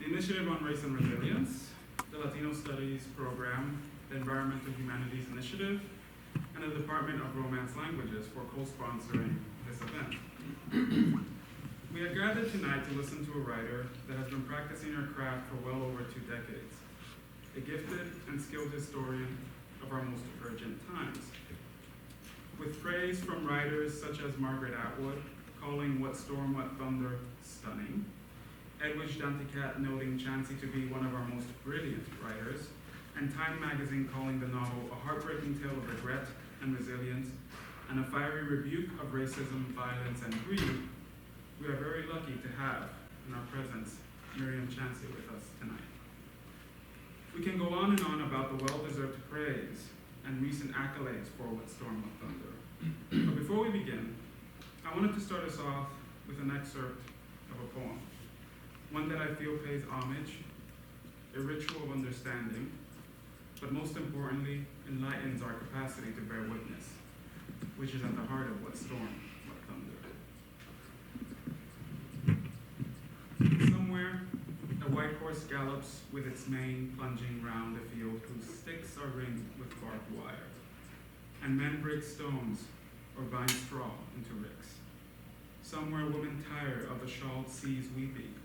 the Initiative on Race and Resilience, the Latino Studies Program, the Environmental Humanities Initiative, and the Department of Romance Languages for co-sponsoring this event. We are gathered tonight to listen to a writer that has been practicing her craft for well over 2 decades, a gifted and skilled historian of our most urgent times. With praise from writers such as Margaret Atwood, calling What Storm, What Thunder stunning, Edwidge Danticat noting Chancy to be one of our most brilliant writers, and Time magazine calling the novel a heartbreaking tale of regret and resilience, and a fiery rebuke of racism, violence, and greed, we are very lucky to have in our presence Myriam Chancy with us tonight. We can go on and on about the well-deserved praise and recent accolades for What Storm, What Thunder. But before we begin, I wanted to start us off with an excerpt of a poem, one that I feel pays homage, a ritual of understanding, but most importantly, enlightens our capacity to bear witness, which is at the heart of What Storm, What Thunder. Somewhere, a white horse gallops with its mane plunging round a field whose sticks are ringed with barbed wire, and men break stones or bind straw into ricks. Somewhere, women tired of the shawled seas weeping,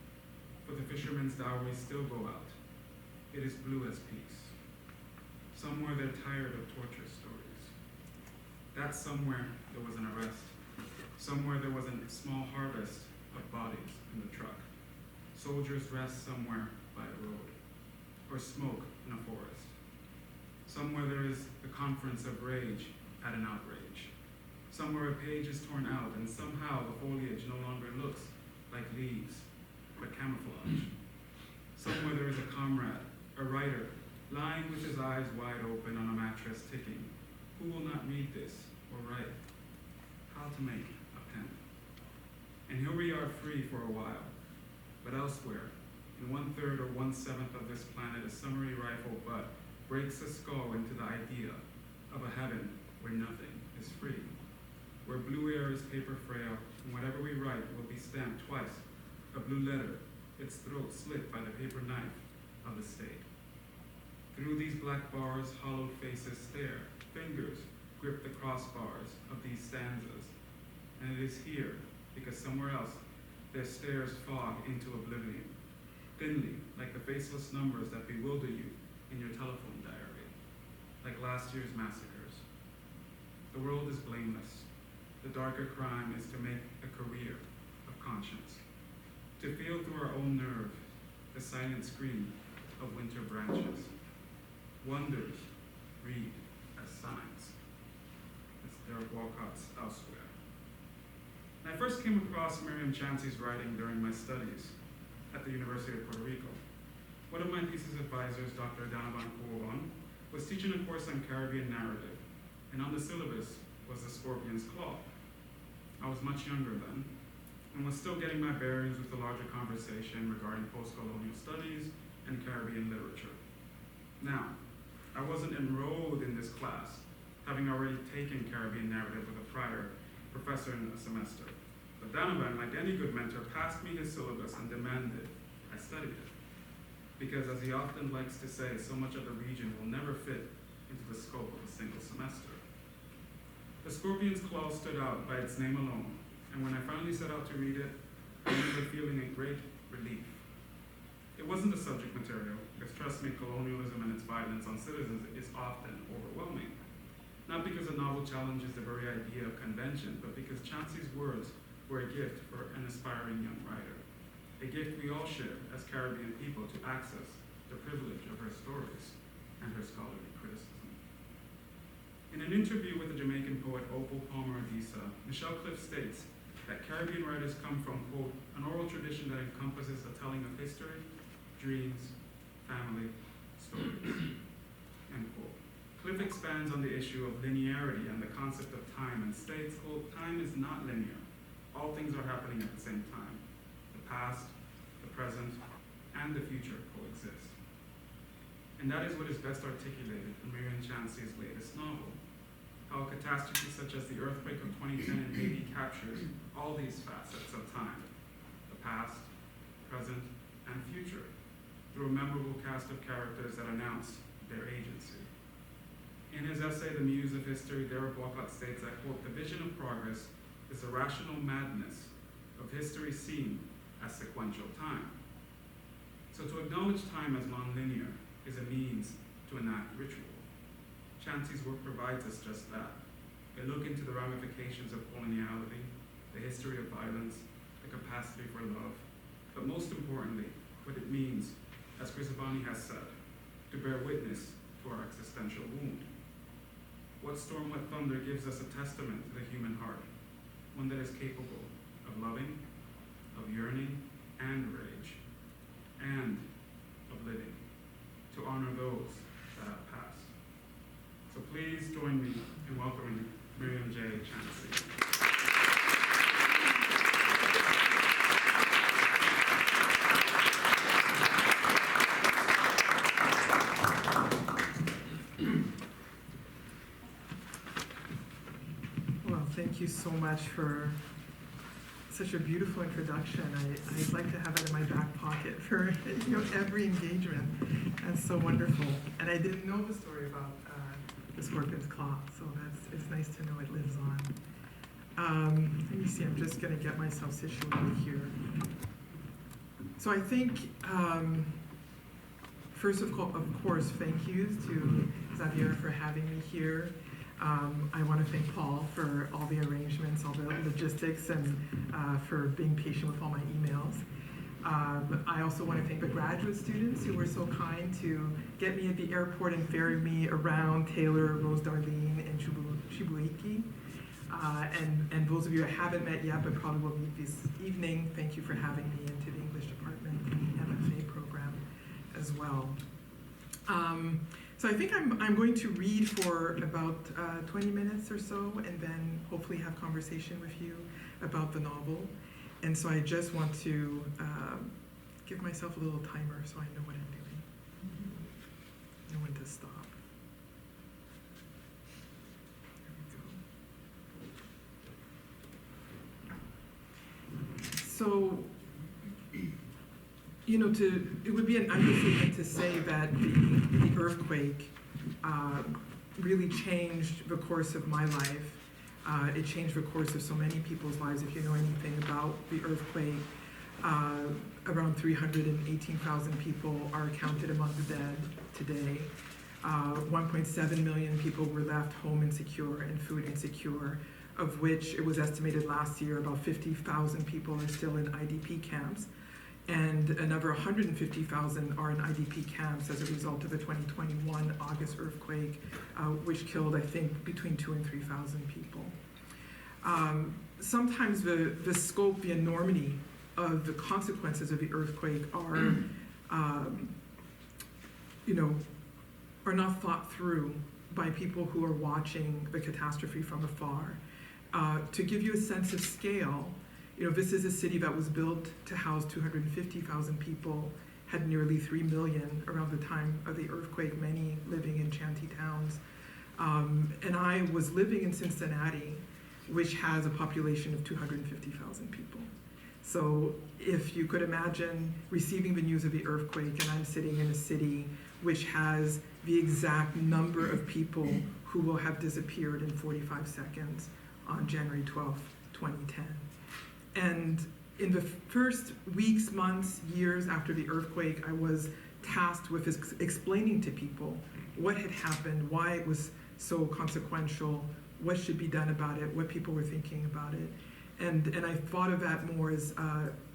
for the fishermen's dowries still go out. It is blue as peace. Somewhere they're tired of torture stories. That somewhere there was an arrest. Somewhere there was a small harvest of bodies in the truck. Soldiers rest somewhere by a road, or smoke in a forest. Somewhere there is the conference of rage at an outrage. Somewhere a page is torn out, and somehow the foliage no longer looks like leaves, but camouflage. Somewhere there is a comrade, a writer, lying with his eyes wide open on a mattress ticking. Who will not read this or write? How to make a pen. And here we are free for a while. But elsewhere, in 1/3 or 1/7 of this planet, a summary rifle butt breaks a skull into the idea of a heaven where nothing is free, where blue air is paper frail, and whatever we write will be stamped twice, a blue letter, its throat slit by the paper knife of the state. Through these black bars, hollowed faces stare, fingers grip the crossbars of these stanzas, and it is here, because somewhere else, their stares fog into oblivion, thinly, like the faceless numbers that bewilder you in your telephone diary, like last year's massacres. The world is blameless. The darker crime is to make a career of conscience, to feel through our own nerve the silent scream of winter branches. Wonders read as signs. That's Derek Walcott's Elsewhere. I first came across Myriam Chancy's writing during my studies at the University of Puerto Rico. One of my thesis advisors, Dr. Donovan Cuowan, was teaching a course on Caribbean narrative, and on the syllabus was The Scorpion's Claw. I was much younger then, and was still getting my bearings with the larger conversation regarding post-colonial studies and Caribbean literature. Now, I wasn't enrolled in this class, having already taken Caribbean narrative with a prior professor in a semester. But Donovan, like any good mentor, passed me his syllabus and demanded I study it. Because as he often likes to say, so much of the region will never fit into the scope of a single semester. The Scorpion's Claw stood out by its name alone, and when I finally set out to read it, I remember feeling a great relief. It wasn't the subject material, because trust me, colonialism and its violence on citizens is often overwhelming. Not because a novel challenges the very idea of convention, but because Chancy's words were a gift for an aspiring young writer. A gift we all share as Caribbean people to access the privilege of her stories and her scholarly criticism. In an interview with the Jamaican poet Opal Palmer Adisa, Michelle Cliff states that Caribbean writers come from, quote, an oral tradition that encompasses the telling of history, dreams, family, stories, end quote. Cliff expands on the issue of linearity and the concept of time and states, quote, time is not linear. All things are happening at the same time. The past, the present, and the future coexist. And that is what is best articulated in Myriam Chancy's latest novel. How a catastrophe such as the earthquake of 2010 in Haiti captures all these facets of time, the past, present, and future, through a memorable cast of characters that announce their agency. In his essay, The Muse of History, Derek Walcott states that, quote, "The vision of progress is the rational madness of history seen as sequential time." So to acknowledge time as nonlinear is a means to enact ritual. Chancy's work provides us just that. A look into the ramifications of coloniality, the history of violence, the capacity for love, but most importantly, what it means, as Chris Avani has said, to bear witness to our existential wound. What Storm, What Thunder gives us a testament to the human heart, one that is capable of loving, of yearning and rage, and of living, to honor those that have passed. So please join me in welcoming Myriam J. Chancy. Well, thank you so much for such a beautiful introduction. I'd like to have it in my back pocket for every engagement. That's so wonderful. And I didn't know the story about the scorpion's claw, so it's nice to know it lives on. Let me see, I'm just going to get myself situated here. So I think, first of course, thank yous to Xavier for having me here. I want to thank Paul for all the arrangements, all the logistics, and for being patient with all my emails. I also want to thank the graduate students who were so kind to get me at the airport and ferry me around Taylor, Rose Darlene, and Shibuiki. And those of you I haven't met yet, but probably will meet this evening, thank you for having me into the English department and the MFA program as well. So I think I'm going to read for about 20 minutes or so, and then hopefully have conversation with you about the novel. And so I just want to give myself a little timer so I know what I'm doing. Know when to stop. There we go. So, it would be an understatement to say that the earthquake really changed the course of my life. It changed the course of so many people's lives. If you know anything about the earthquake, around 318,000 people are counted among the dead today. 1.7 million people were left home insecure and food insecure, of which it was estimated last year about 50,000 people are still in IDP camps. And another 150,000 are in IDP camps as a result of the 2021 August earthquake, which killed, I think, between 2,000 and 3,000 people. Sometimes the scope, the enormity of the consequences of the earthquake are not thought through by people who are watching the catastrophe from afar. To give you a sense of scale, this is a city that was built to house 250,000 people, had nearly 3 million around the time of the earthquake, many living in shanty towns. And I was living in Cincinnati, which has a population of 250,000 people. So if you could imagine receiving the news of the earthquake, and I'm sitting in a city which has the exact number of people who will have disappeared in 45 seconds on January 12th, 2010. And in the first weeks, months, years after the earthquake, I was tasked with explaining to people what had happened, why it was so consequential, what should be done about it, what people were thinking about it. And I thought of that more as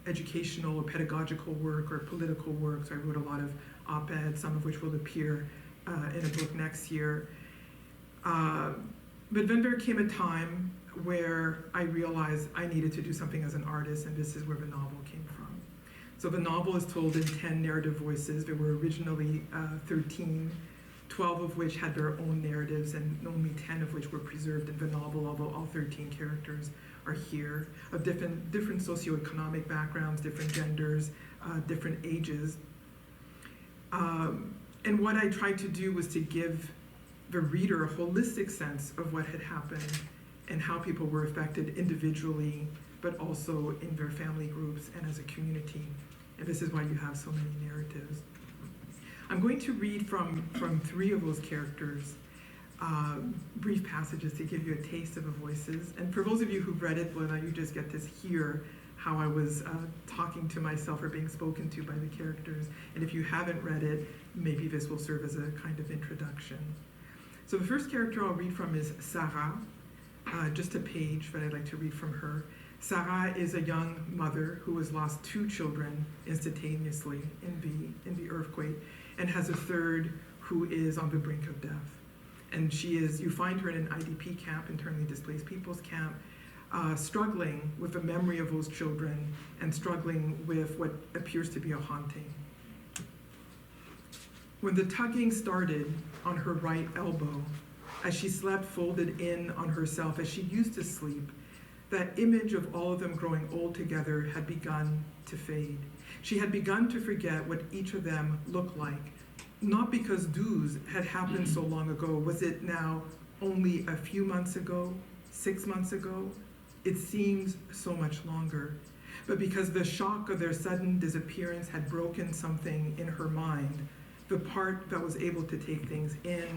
educational or pedagogical work or political work. So I wrote a lot of op-eds, some of which will appear in a book next year. But then there came a time where I realized I needed to do something as an artist, and this is where the novel came from. So the novel is told in 10 narrative voices. There were originally 13, 12 of which had their own narratives, and only 10 of which were preserved in the novel, although all 13 characters are here, of different socioeconomic backgrounds, different genders, different ages. And what I tried to do was to give the reader a holistic sense of what had happened and how people were affected individually, but also in their family groups and as a community. And this is why you have so many narratives. I'm going to read from 3 of those characters, brief passages to give you a taste of the voices. And for those of you who've read it, well, now you just get to hear how I was talking to myself or being spoken to by the characters. And if you haven't read it, maybe this will serve as a kind of introduction. So the first character I'll read from is Sarah, just a page that I'd like to read from her. Sarah is a young mother who has lost 2 children instantaneously in the earthquake, and has a third who is on the brink of death. And you find her in an IDP camp, internally displaced people's camp, struggling with the memory of those children and struggling with what appears to be a haunting. When the tugging started on her right elbow, as she slept folded in on herself as she used to sleep, that image of all of them growing old together had begun to fade. She had begun to forget what each of them looked like, not because dues had happened so long ago. Was it now only a few months ago, 6 months ago? It seems so much longer. But because the shock of their sudden disappearance had broken something in her mind, the part that was able to take things in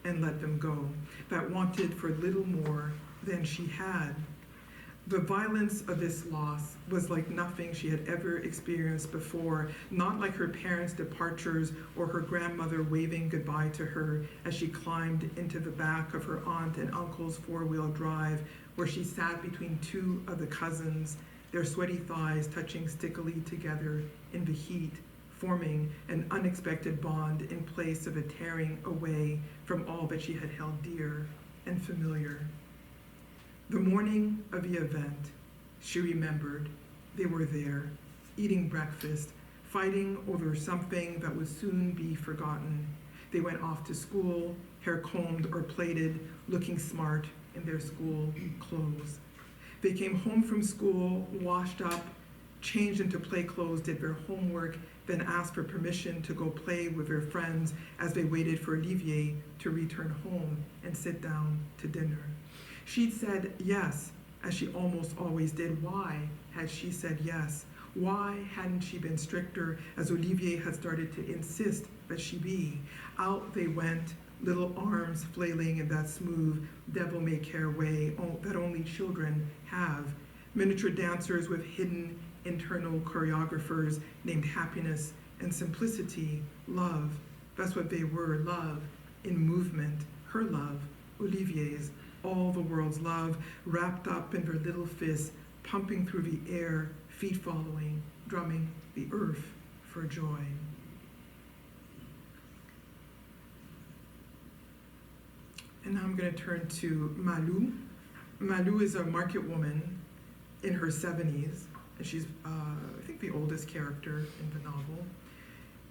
and let them go, that wanted for little more than she had. The violence of this loss was like nothing she had ever experienced before, not like her parents' departures or her grandmother waving goodbye to her as she climbed into the back of her aunt and uncle's 4-wheel drive, where she sat between 2 of the cousins, their sweaty thighs touching stickily together in the heat, forming an unexpected bond in place of a tearing away from all that she had held dear and familiar. The morning of the event, she remembered, they were there, eating breakfast, fighting over something that would soon be forgotten. They went off to school, hair combed or plaited, looking smart in their school clothes. They came home from school, washed up, changed into play clothes, did their homework, then asked for permission to go play with their friends as they waited for Olivier to return home and sit down to dinner. She'd said yes, as she almost always did. Why had she said yes? Why hadn't she been stricter, as Olivier had started to insist that she be? Out they went, little arms flailing in that smooth, devil-may-care way that only children have. Miniature dancers with hidden internal choreographers named happiness and simplicity, love. That's what they were, love in movement, her love, Olivier's, all the world's love, wrapped up in their little fists, pumping through the air, feet following, drumming the earth for joy. And now I'm going to turn to Malou. Malou is a market woman in her 70s, and she's, I think, the oldest character in the novel.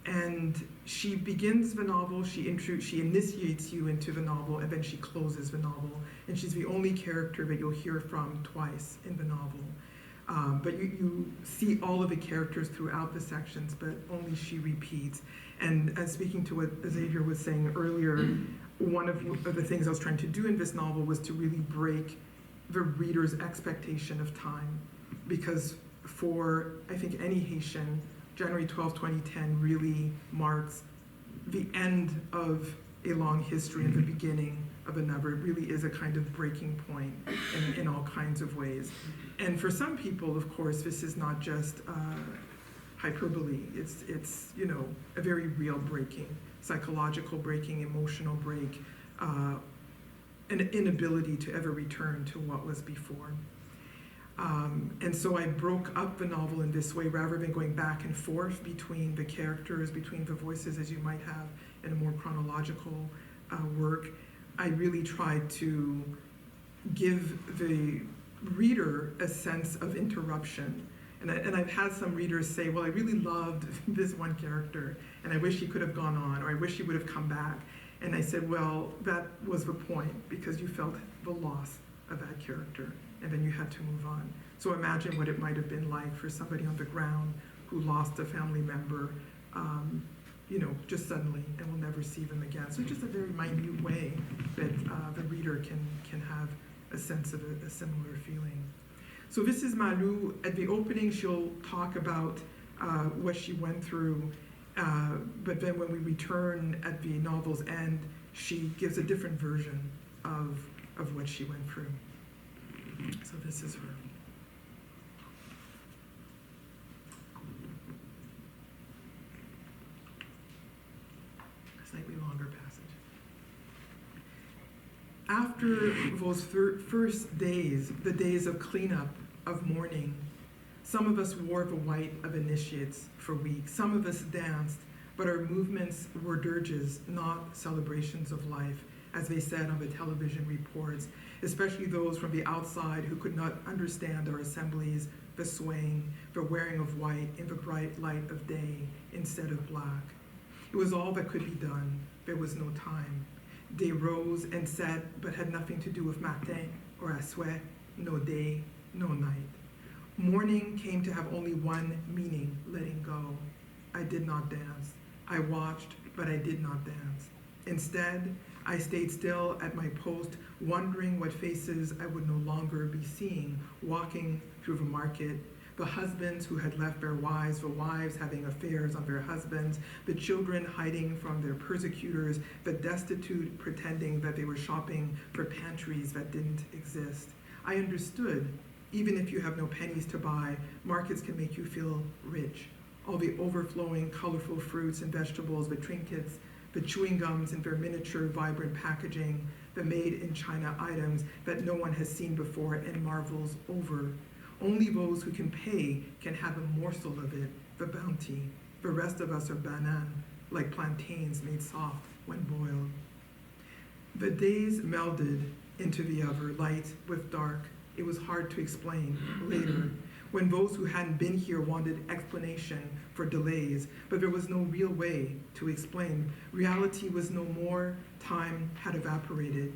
And she begins the novel, she initiates you into the novel, and then she closes the novel. And she's the only character that you'll hear from twice in the novel. But you see all of the characters throughout the sections, but only she repeats. And as speaking to what Xavier was saying earlier, one of the things I was trying to do in this novel was to really break the reader's expectation of time. Because for, I think, any Haitian, January 12, 2010 really marks the end of a long history and the beginning of another. It really is a kind of breaking point in all kinds of ways. And for some people, of course, this is not just hyperbole. It's a very real breaking, psychological breaking, emotional break, an inability to ever return to what was before. And so I broke up the novel in this way, rather than going back and forth between the characters, between the voices, as you might have in a more chronological work. I really tried to give the reader a sense of interruption. And I've had some readers say, well, I really loved this one character, and I wish he could have gone on, or I wish he would have come back. And I said, well, that was the point, because you felt the loss of that character, and then you had to move on. So imagine what it might have been like for somebody on the ground who lost a family member, just suddenly, and will never see them again. So just a very minute way that the reader can have a sense of a similar feeling. So this is Malou. At the opening, she'll talk about what she went through, But then when we return at the novel's end, she gives a different version of what she went through. So this is her. Slightly longer passage. After those first days, the days of cleanup, of mourning, some of us wore the white of initiates for weeks. Some of us danced, but our movements were dirges, not celebrations of life, as they said on the television reports, especially those from the outside who could not understand our assemblies, the swaying, the wearing of white in the bright light of day instead of black. It was all that could be done. There was no time. Day rose and set, but had nothing to do with matin or asouet, no day, no night. Morning came to have only one meaning, letting go. I did not dance. I watched, but I did not dance. Instead, I stayed still at my post, wondering what faces I would no longer be seeing, walking through the market. The husbands who had left their wives, the wives having affairs on their husbands, the children hiding from their persecutors, the destitute pretending that they were shopping for pantries that didn't exist. I understood. Even if you have no pennies to buy, markets can make you feel rich. All the overflowing, colorful fruits and vegetables, the trinkets, the chewing gums in their miniature, vibrant packaging, the made-in-China items that no one has seen before and marvels over. Only those who can pay can have a morsel of it, the bounty. The rest of us are banan, like plantains made soft when boiled. The days melded into the other, light with dark. It was hard to explain later, when those who hadn't been here wanted explanation for delays, but there was no real way to explain. Reality was no more, time had evaporated.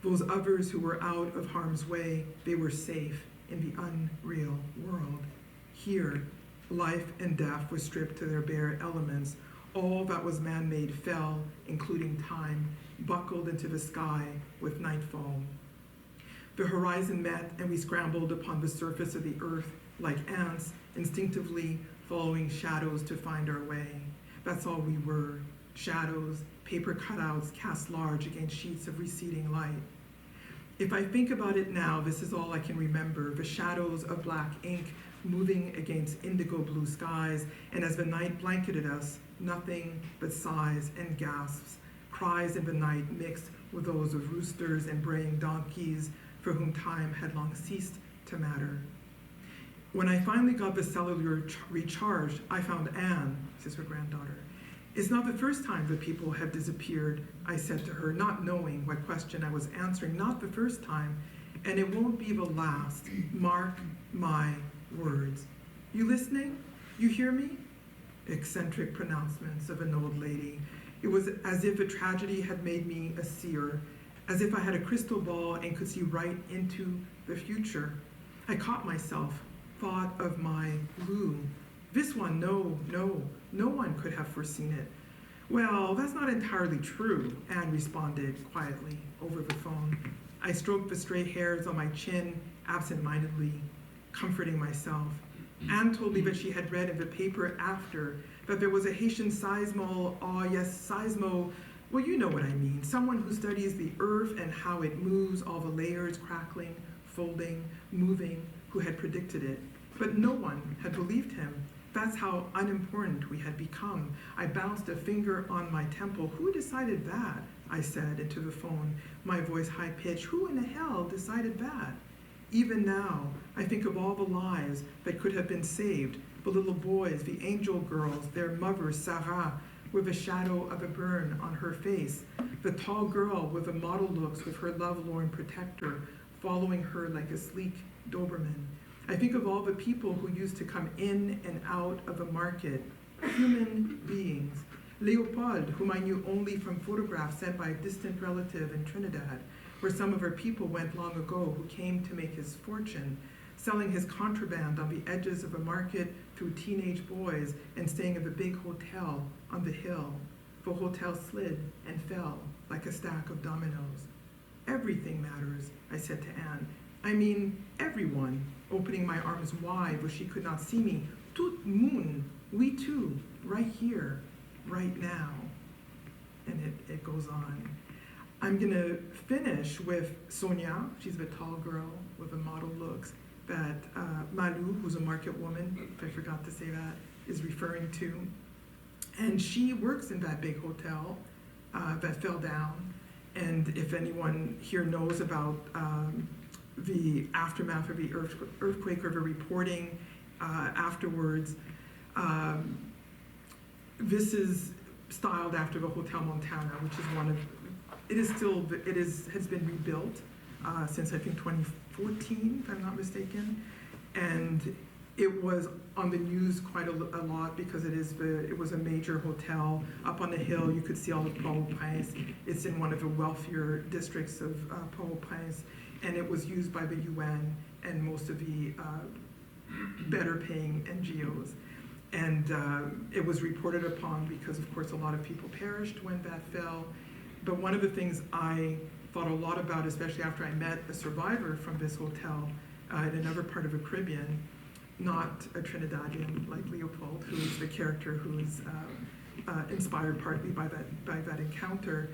Those others who were out of harm's way, they were safe in the unreal world. Here, life and death were stripped to their bare elements. All that was man-made fell, including time, buckled into the sky with nightfall. The horizon met, and we scrambled upon the surface of the earth like ants, instinctively following shadows to find our way. That's all we were, shadows, paper cutouts cast large against sheets of receding light. If I think about it now, this is all I can remember, the shadows of black ink moving against indigo blue skies, and as the night blanketed us, nothing but sighs and gasps, cries in the night mixed with those of roosters and braying donkeys for whom time had long ceased to matter. When I finally got the cellular recharged, I found Anne, this is her granddaughter. It's not the first time that people have disappeared, I said to her, not knowing what question I was answering, not the first time, and it won't be the last. Mark my words. You listening? You hear me? Eccentric pronouncements of an old lady. It was as if a tragedy had made me a seer, as if I had a crystal ball and could see right into the future. I caught myself, thought of my Lou. This one, no one could have foreseen it. Well, that's not entirely true, Anne responded quietly over the phone. I stroked the stray hairs on my chin absent-mindedly, comforting myself. Anne told me that she had read in the paper after that there was a Haitian seismo, seismo, well, you know what I mean, someone who studies the earth and how it moves, all the layers crackling, folding, moving, who had predicted it. But no one had believed him. That's how unimportant we had become. I bounced a finger on my temple. Who decided that? I said into the phone, my voice high-pitched. Who in the hell decided that? Even now, I think of all the lives that could have been saved, the little boys, the angel girls, their mother, Sarah, with a shadow of a burn on her face, the tall girl with the model looks with her lovelorn protector following her like a sleek Doberman. I think of all the people who used to come in and out of the market, human beings. Leopold, whom I knew only from photographs sent by a distant relative in Trinidad, where some of our people went long ago, who came to make his fortune, selling his contraband on the edges of a market through teenage boys and staying at the big hotel on the hill. The hotel slid and fell like a stack of dominoes. Everything matters, I said to Anne. I mean, everyone, opening my arms wide where she could not see me. Tout monde, we too, right here. right now. And it goes on. I'm gonna finish with Sonia. She's a tall girl with a model looks that Malou, who's a market woman, if I forgot to say that, is referring to. And she works in that big hotel that fell down. And if anyone here knows about the aftermath of the earthquake or the reporting afterwards, this is styled after the Hotel Montana, which is one of, has been rebuilt since I think 2014, if I'm not mistaken. And it was on the news quite a lot because it was a major hotel up on the hill. You could see all of Port-au-Prince. It's in one of the wealthier districts of Port-au-Prince, and it was used by the UN and most of the better paying NGOs. And it was reported upon because, of course, a lot of people perished when that fell. But one of the things I thought a lot about, especially after I met a survivor from this hotel in another part of the Caribbean, not a Trinidadian like Leopold, who is the character who is inspired partly by that encounter.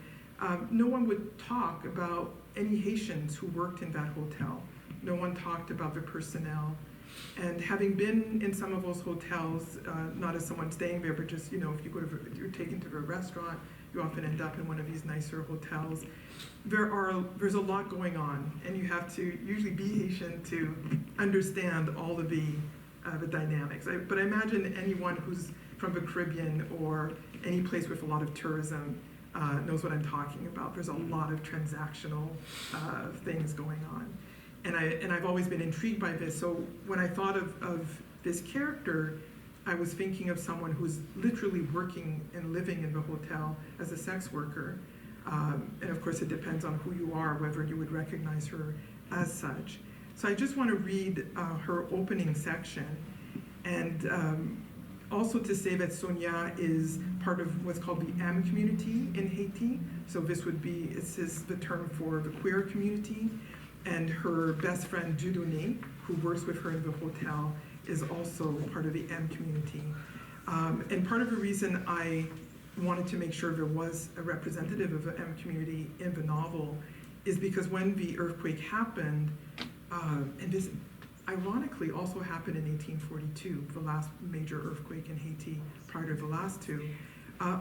No one would talk about any Haitians who worked in that hotel. No one talked about the personnel. And having been in some of those hotels, not as someone staying there, but just, if you're taken to a restaurant, you often end up in one of these nicer hotels. There's a lot going on, and you have to usually be Haitian to understand all of the dynamics. But I imagine anyone who's from the Caribbean or any place with a lot of tourism knows what I'm talking about. There's a lot of transactional things going on. And I've always been intrigued by this. So when I thought of this character, I was thinking of someone who's literally working and living in the hotel as a sex worker. And of course, it depends on who you are, whether you would recognize her as such. So I just want to read her opening section. And also to say that Sonia is part of what's called the M community in Haiti. So this is the term for the queer community. And her best friend, Dieudonné, who works with her in the hotel, is also part of the M community. And part of the reason I wanted to make sure there was a representative of the M community in the novel is because when the earthquake happened, and this ironically also happened in 1842, the last major earthquake in Haiti prior to the last two,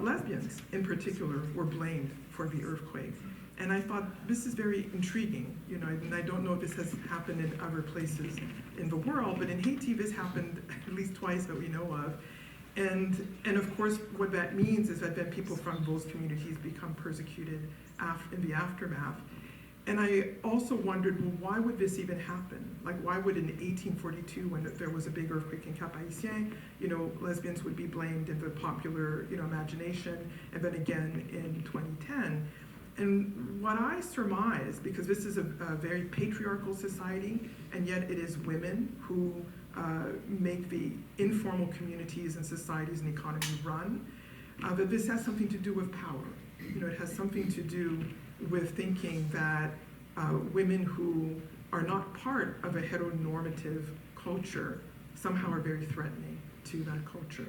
lesbians in particular were blamed for the earthquake. And I thought, this is very intriguing, and I don't know if this has happened in other places in the world, but in Haiti, this happened at least twice that we know of. And of course, what that means is that then people from those communities become persecuted in the aftermath. And I also wondered, well, why would this even happen? Like, why would in 1842, when there was a big earthquake in Cap-Haïtien, lesbians would be blamed in the popular, imagination, and then again in 2010. And what I surmise, because this is a very patriarchal society, and yet it is women who make the informal communities and societies and economy run, that this has something to do with power. It has something to do with thinking that women who are not part of a heteronormative culture somehow are very threatening to that culture.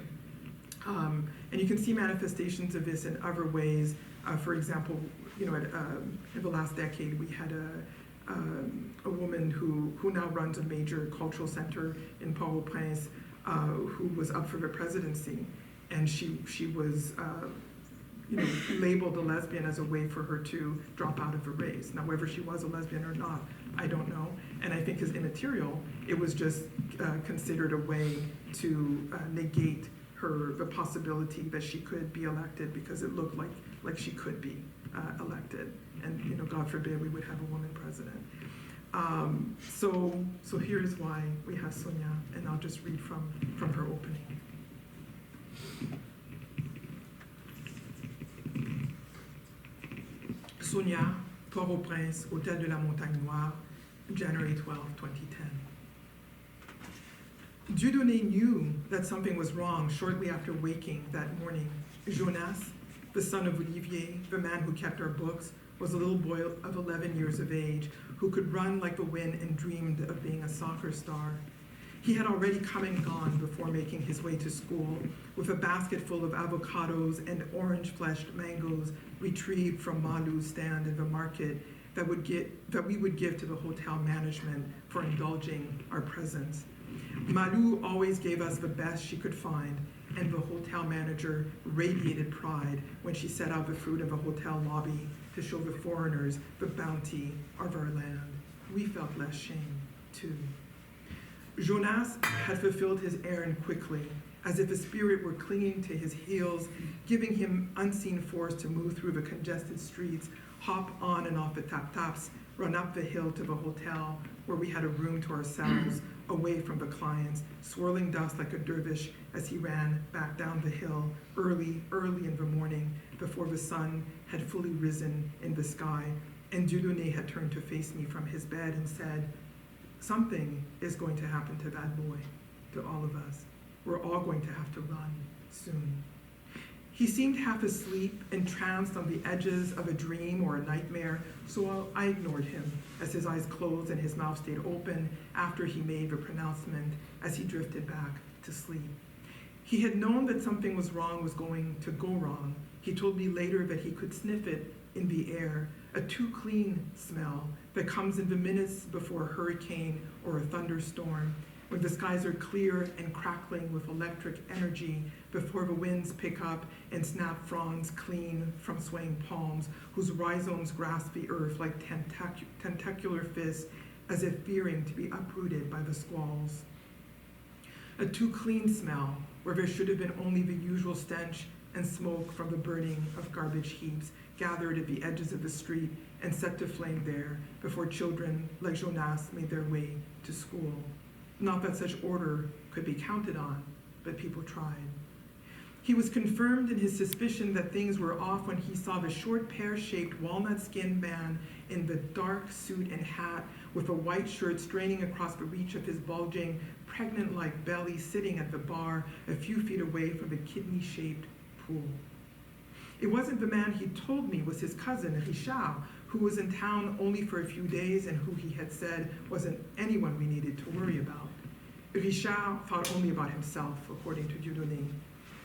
And you can see manifestations of this in other ways. For example, in the last decade, we had a woman who now runs a major cultural center in Port-au-Prince who was up for the presidency, and she was labeled a lesbian as a way for her to drop out of the race. Now, whether she was a lesbian or not, I don't know, and I think is immaterial. It was just considered a way to negate the possibility that she could be elected because it looked like she could be elected, and God forbid we would have a woman president. So here's why we have Sonia, and I'll just read from her opening. Sonia, Port-au-Prince, Hôtel de la Montagne Noire, January 12, 2010. Dieudonné knew that something was wrong shortly after waking that morning. Jonas, the son of Olivier, the man who kept our books, was a little boy of 11 years of age who could run like the wind and dreamed of being a soccer star. He had already come and gone before making his way to school, with a basket full of avocados and orange-fleshed mangoes retrieved from Malu's stand in the market that we would give to the hotel management for indulging our presence. Malu always gave us the best she could find, and the hotel manager radiated pride when she set out the fruit in the hotel lobby to show the foreigners the bounty of our land. We felt less shame, too. Jonas had fulfilled his errand quickly, as if a spirit were clinging to his heels, giving him unseen force to move through the congested streets, hop on and off the tap-taps, run up the hill to the hotel, where we had a room to ourselves, away from the clients, swirling dust like a dervish as he ran back down the hill early in the morning, before the sun had fully risen in the sky, and Dieudonné had turned to face me from his bed and said, "Something is going to happen to that boy, to all of us. We're all going to have to run soon." He seemed half asleep, entranced on the edges of a dream or a nightmare, so I ignored him as his eyes closed and his mouth stayed open after he made the pronouncement as he drifted back to sleep. He had known that something was going to go wrong. He told me later that he could sniff it in the air, a too clean smell that comes in the minutes before a hurricane or a thunderstorm, when the skies are clear and crackling with electric energy, before the winds pick up and snap fronds clean from swaying palms, whose rhizomes grasp the earth like tentacular fists, as if fearing to be uprooted by the squalls. A too clean smell, where there should have been only the usual stench and smoke from the burning of garbage heaps gathered at the edges of the street and set to flame there before children like Jonas made their way to school. Not that such order could be counted on, but people tried. He was confirmed in his suspicion that things were off when he saw the short pear-shaped walnut-skinned man in the dark suit and hat with a white shirt straining across the reach of his bulging, pregnant-like belly sitting at the bar a few feet away from the kidney-shaped pool. It wasn't the man he told me was his cousin, Richard, who was in town only for a few days and who he had said wasn't anyone we needed to worry about. Richard thought only about himself, according to Dieudonné.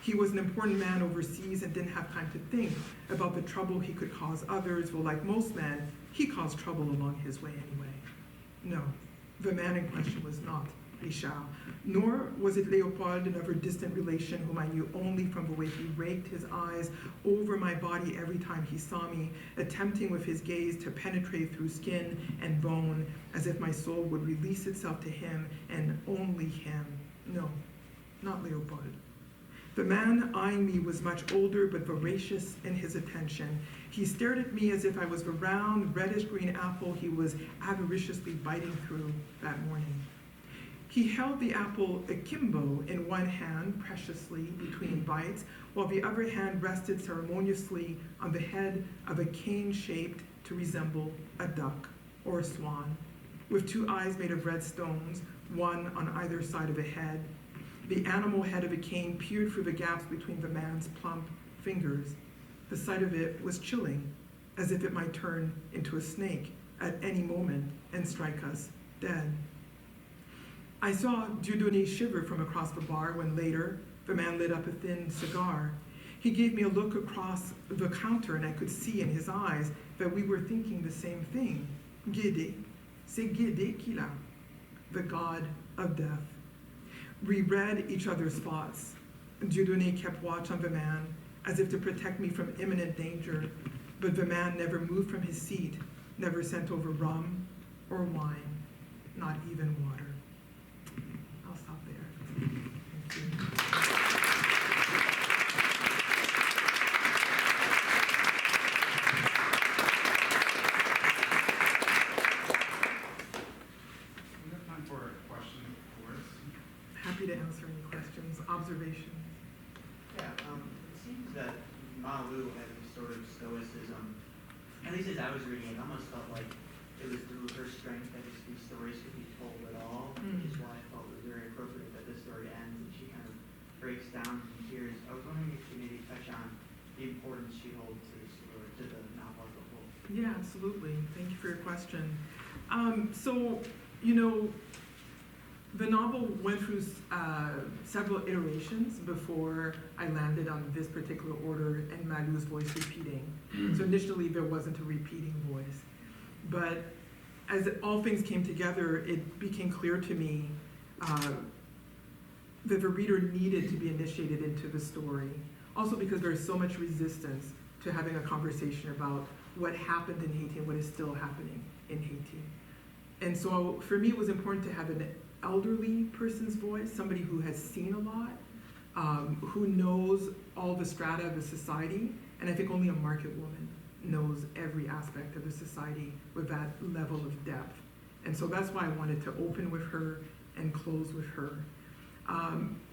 He was an important man overseas and didn't have time to think about the trouble he could cause others, well, like most men, he caused trouble along his way anyway. No, the man in question was not Richard, nor was it Leopold, another distant relation whom I knew only from the way he raked his eyes over my body every time he saw me, attempting with his gaze to penetrate through skin and bone, as if my soul would release itself to him and only him. No, not Leopold. The man eyeing me was much older but voracious in his attention. He stared at me as if I was the round, reddish-green apple he was avariciously biting through that morning. He held the apple akimbo in one hand, preciously, between bites, while the other hand rested ceremoniously on the head of a cane shaped to resemble a duck or a swan, with two eyes made of red stones, one on either side of the head. The animal head of a cane peered through the gaps between the man's plump fingers. The sight of it was chilling, as if it might turn into a snake at any moment and strike us dead. I saw Dieudonné shiver from across the bar when later the man lit up a thin cigar. He gave me a look across the counter and I could see in his eyes that we were thinking the same thing. Guédé, c'est Guédé qu'il a, the god of death. We read each other's thoughts. Dieudonné kept watch on the man as if to protect me from imminent danger, but the man never moved from his seat, never sent over rum or wine, not even water. I'll stop there. Thank you. We have time for a question, of course. Happy to answer any questions, observations. Yeah, it seems that Malu had this sort of stoicism, at least as I was reading it, almost felt like it was through her strength that these stories could be told at all, which is why I felt it was very appropriate that this story ends and she kind of breaks down in tears. I was wondering if you maybe touch on the importance she holds to the story, to the novel as a whole. Yeah, absolutely. Thank you for your question. So, you know, The novel went through several iterations before I landed on this particular order and Malu's voice repeating. So initially there wasn't a repeating voice. But as all things came together, it became clear to me that the reader needed to be initiated into the story. Also because there's so much resistance to having a conversation about what happened in Haiti and what is still happening in Haiti. And so for me, it was important to have an elderly person's voice, somebody who has seen a lot, who knows all the strata of the society, and I think only a market woman knows every aspect of the society with that level of depth. And so that's why I wanted to open with her and close with her.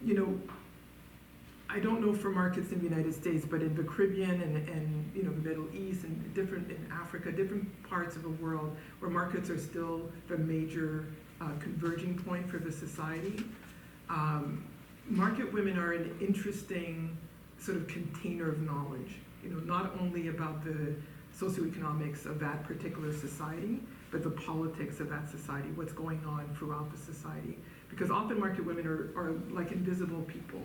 You know, I don't know for markets in the United States, but in the Caribbean and you know, the Middle East and in Africa, different parts of the world where markets are still the major converging point for the society. Market women are an interesting sort of container of knowledge, you know, not only about the socioeconomics of that particular society, but the politics of that society, what's going on throughout the society. Because often market women are like invisible people.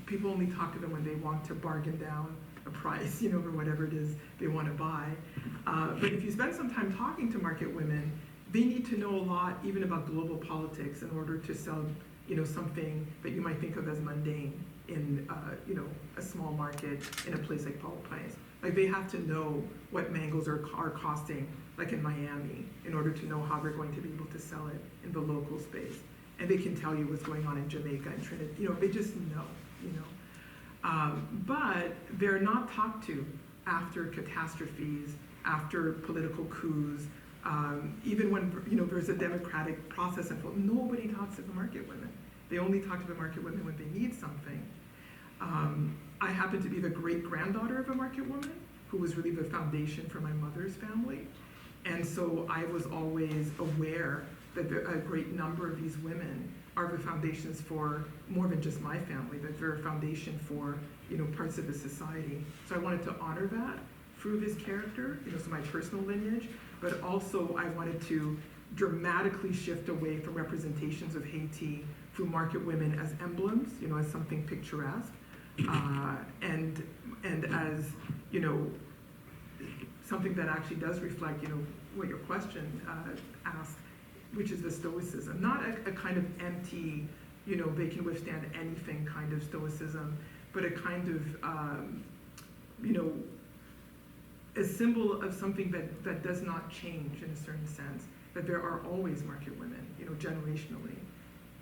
People only talk to them when they want to bargain down a price, you know, or whatever it is they want to buy. But if you spend some time talking to market women, they need to know a lot even about global politics in order to sell, you know, something that you might think of as mundane in, you know, a small market in a place like Paul Place. Like they have to know what mangoes are costing, like in Miami, in order to know how they're going to be able to sell it in the local space. And they can tell you what's going on in Jamaica and Trinidad. You know, they just know, you know. But they're not talked to after catastrophes, after political coups, even when, you know, there's a democratic process involved. Nobody talks to the market women. They only talk to the market women when they need something. I happen to be the great-granddaughter of a market woman who was really the foundation for my mother's family. And so I was always aware that a great number of these women are the foundations for more than just my family, but they're a foundation for, you know, parts of the society. So I wanted to honor that through this character, you know, so my personal lineage, but also I wanted to dramatically shift away from representations of Haiti through market women as emblems, you know, as something picturesque, and as, you know, something that actually does reflect, you know, what your question asked, which is the stoicism, not a kind of empty, you know, they can withstand anything kind of stoicism, but a kind of, you know, a symbol of something that does not change in a certain sense, that there are always market women, you know, generationally,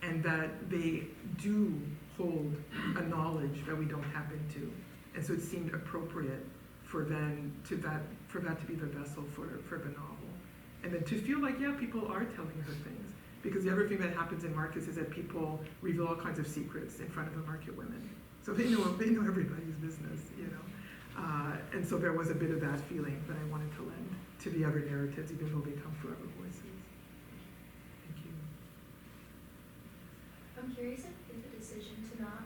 and that they do hold a knowledge that we don't tap into. And so it seemed appropriate for that to be the vessel for the novel. And then to feel like, yeah, people are telling her things. Because the other thing that happens in markets is that people reveal all kinds of secrets in front of the market women. So they know everybody's business, you know. And so there was a bit of that feeling that I wanted to lend to the other narratives, even though they come through other voices. Thank you. I'm curious if the decision to not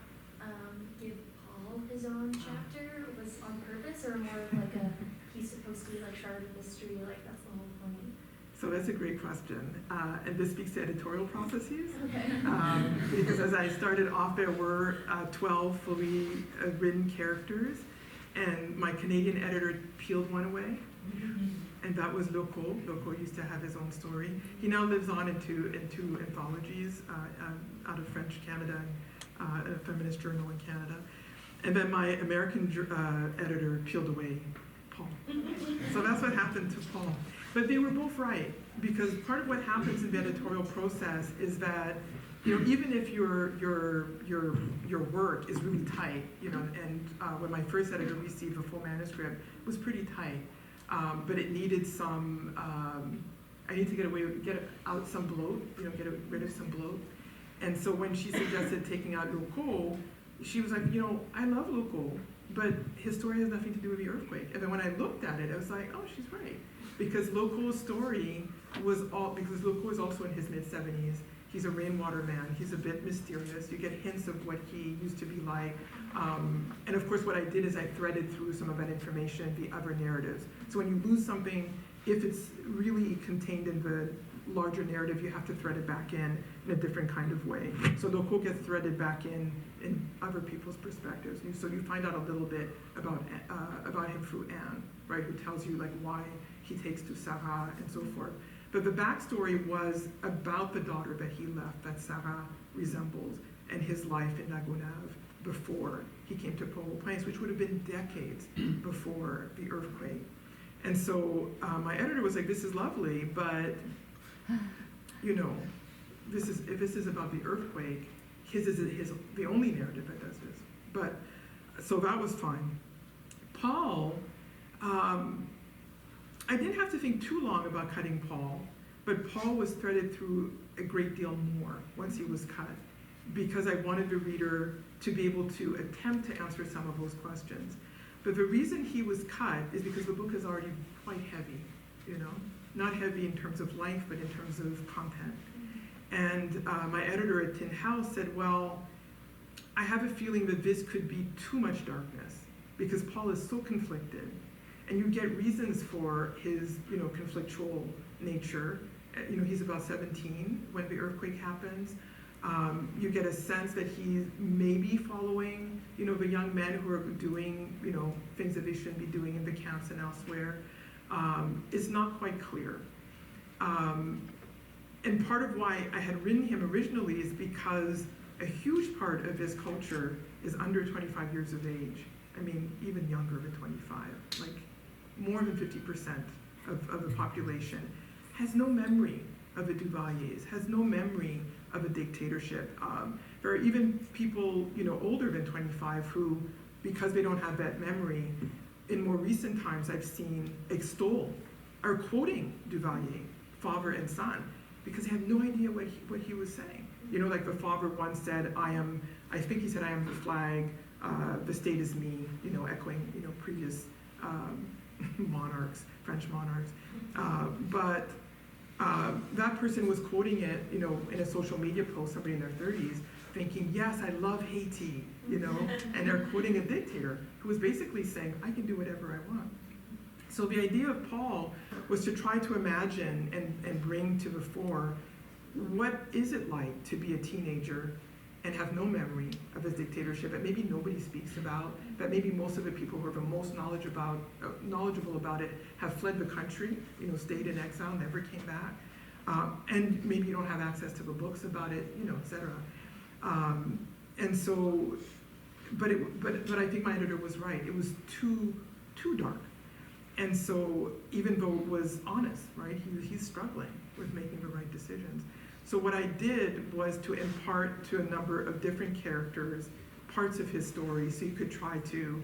give Paul his own chapter was on purpose or more of like he's supposed to be like shrouded in mystery, like that's the whole point. So that's a great question. And this speaks to editorial processes. Okay. Because as I started off, there were 12 fully written characters, and my Canadian editor peeled one away, and that was Loco. Loco used to have his own story. He now lives on into anthologies out of French Canada and a feminist journal in Canada. And then my American editor peeled away Paul. So that's what happened to Paul. But they were both right, because part of what happens in the editorial process is that, you know, even if your work is really tight, you know, and when my first editor received the full manuscript, it was pretty tight, but it needed some, I need to get out some bloat, you know, get rid of some bloat. And so when she suggested taking out Loco, she was like, you know, I love Loco, but his story has nothing to do with the earthquake. And then when I looked at it, I was like, oh, she's right. Because Loco's story because Loco is also in his mid-70s. He's a rainwater man. He's a bit mysterious. You get hints of what he used to be like. And of course, what I did is I threaded through some of that information, the other narratives. So when you lose something, if it's really contained in larger narrative, you have to thread it back in a different kind of way. So the quote gets threaded back in other people's perspectives. So you find out a little bit about him through Anne, right, who tells you like why he takes to Sarah and so forth. But the backstory was about the daughter that he left, that Sarah resembles, and his life in Lagonave before he came to Port-au-Prince, which would have been decades before the earthquake. And so my editor was like, this is lovely, but, you know, if this is about the earthquake, his is the only narrative that does this. But, so that was fine. Paul, I didn't have to think too long about cutting Paul, but Paul was threaded through a great deal more once he was cut, because I wanted the reader to be able to attempt to answer some of those questions. But the reason he was cut is because the book is already quite heavy, you know? Not heavy in terms of length, but in terms of content. And my editor at Tin House said, well, I have a feeling that this could be too much darkness, because Paul is so conflicted. And you get reasons for his, you know, conflictual nature. You know, he's about 17 when the earthquake happens. You get a sense that he's maybe following, you know, the young men who are doing, you know, things that they shouldn't be doing in the camps and elsewhere. It's not quite clear. And part of why I had written him originally is because a huge part of his culture is under 25 years of age. I mean, even younger than 25, like more than 50% of the population has no memory of the Duvaliers, has no memory of a dictatorship. There are even people, you know, older than 25 who, because they don't have that memory, in more recent times I've seen extol or quoting Duvalier, father and son, because they have no idea what he was saying. You know, like the father once said, I think he said, I am the flag, the state is me, you know, echoing, you know, previous monarchs, French monarchs. But that person was quoting it, you know, in a social media post, somebody in their 30s, thinking, yes, I love Haiti, you know, and they're quoting a dictator who was basically saying, I can do whatever I want. So the idea of Paul was to try to imagine and bring to the fore, what is it like to be a teenager and have no memory of this dictatorship that maybe nobody speaks about, that maybe most of the people who are the most knowledgeable about it have fled the country, you know, stayed in exile, never came back, and maybe you don't have access to the books about it, you know, et cetera. And so, but I think my editor was right. It was too dark. And so even though it was honest, right, he's struggling with making the right decisions. So what I did was to impart to a number of different characters parts of his story, so you could try to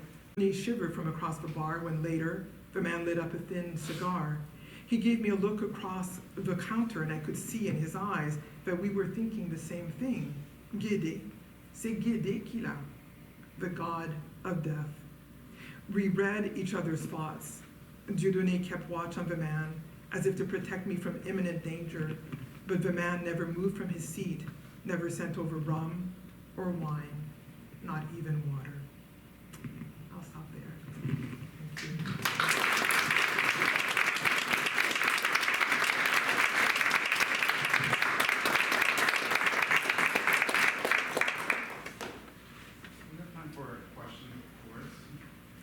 shiver from across the bar when later the man lit up a thin cigar. He gave me a look across the counter, and I could see in his eyes that we were thinking the same thing. Guédé, c'est Guédé qui l'a, the god of death. We read each other's thoughts. Dieudonné kept watch on the man, as if to protect me from imminent danger, but the man never moved from his seat, never sent over rum or wine, not even water. I'll stop there. Thank you. We have time for a question, of course.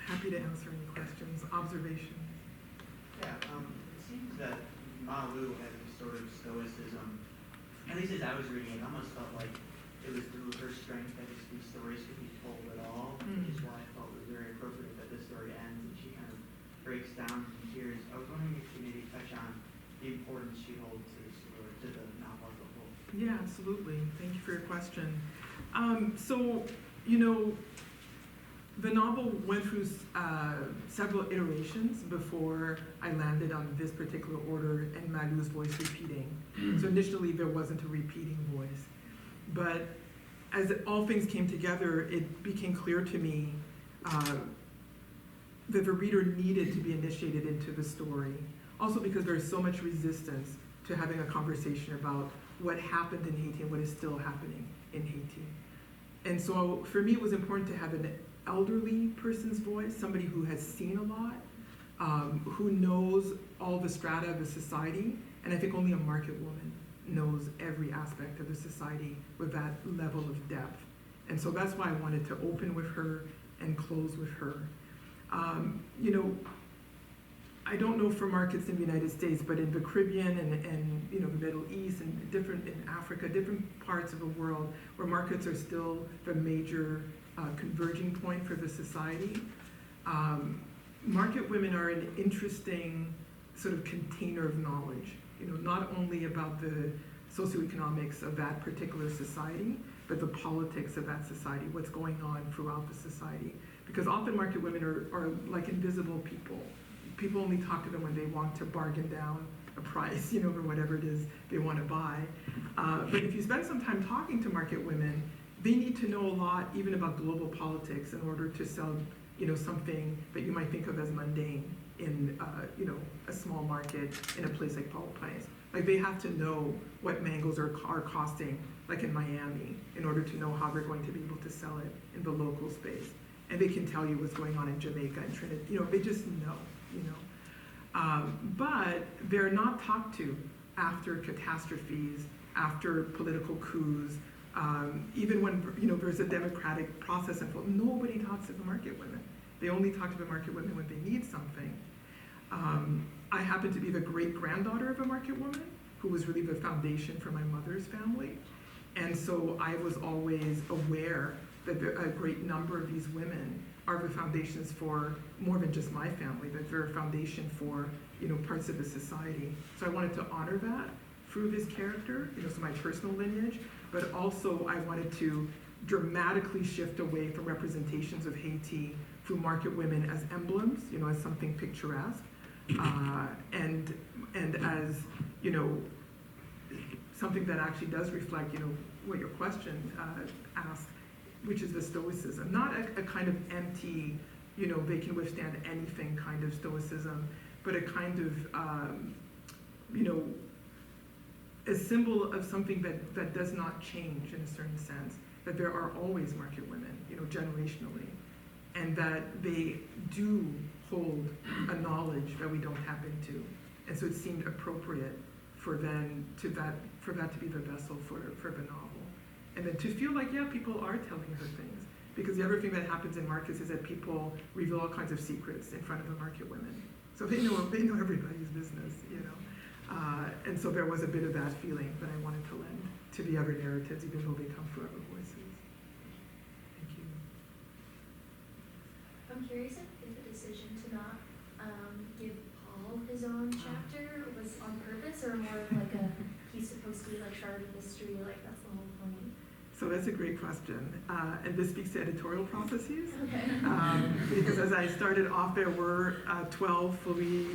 Happy to answer any questions, observations. Yeah, it seems that Malu has this sort of stoicism, at least as I was reading it, almost felt like it was through her strength that these stories could be told at all, which is why I felt it was very appropriate that this story ends and she kind of breaks down in tears. I was wondering if you maybe touch on the importance she holds to the story, to the novel as a whole. Yeah, absolutely. Thank you for your question. So, you know, the novel went through several iterations before I landed on this particular order and Malu's voice repeating. So initially there wasn't a repeating voice. But as all things came together, it became clear to me that the reader needed to be initiated into the story. Also because there's so much resistance to having a conversation about what happened in Haiti and what is still happening in Haiti. And so for me, it was important to have an elderly person's voice, somebody who has seen a lot, who knows all the strata of the society And I think only a market woman knows every aspect of the society with that level of depth. And so that's why I wanted to open with her and close with her. You know, I don't know for markets in the United States, but in the Caribbean and you know, the Middle East and in Africa, different parts of the world where markets are still the major converging point for the society, market women are an interesting sort of container of knowledge, you know, not only about the socioeconomics of that particular society, but the politics of that society, what's going on throughout the society. Because often market women are like invisible people. People only talk to them when they want to bargain down a price, you know, or whatever it is they want to buy. But if you spend some time talking to market women, they need to know a lot even about global politics in order to sell, you know, something that you might think of as mundane in, you know, a small market in a place like Powell Plains. Like they have to know what mangoes are costing, like in Miami, in order to know how they're going to be able to sell it in the local space. And they can tell you what's going on in Jamaica and Trinidad. You know, they just know, you know. But they're not talked to after catastrophes, after political coups, even when, you know, there's a democratic process involved. Nobody talks to the market women. They only talk to the market women when they need something. I happen to be the great-granddaughter of a market woman who was really the foundation for my mother's family. And so I was always aware that a great number of these women are the foundations for more than just my family, that they're a foundation for, you know, parts of the society. So I wanted to honor that through this character, you know, so my personal lineage, but also I wanted to dramatically shift away from representations of Haiti through market women as emblems, you know, as something picturesque, and as, you know, something that actually does reflect, you know, what your question asked, which is the stoicism, not a kind of empty, you know, they can withstand anything kind of stoicism, but a kind of, you know, a symbol of something that does not change in a certain sense, that there are always market women, you know, generationally, and that they do hold a knowledge that we don't tap into. And so it seemed appropriate for that to be the vessel for the novel. And then to feel like, yeah, people are telling her things. Because the other thing that happens in markets is that people reveal all kinds of secrets in front of the market women. So they know everybody's business, you know. And so there was a bit of that feeling that I wanted to lend to the other narratives, even though they come through other voices. Thank you. I'm curious if the decision to not give Paul his own chapter was on purpose or more of like he's supposed to be like shard of history, like that's the whole point. So that's a great question, and this speaks to editorial processes. Okay. Because as I started off, there were 12 fully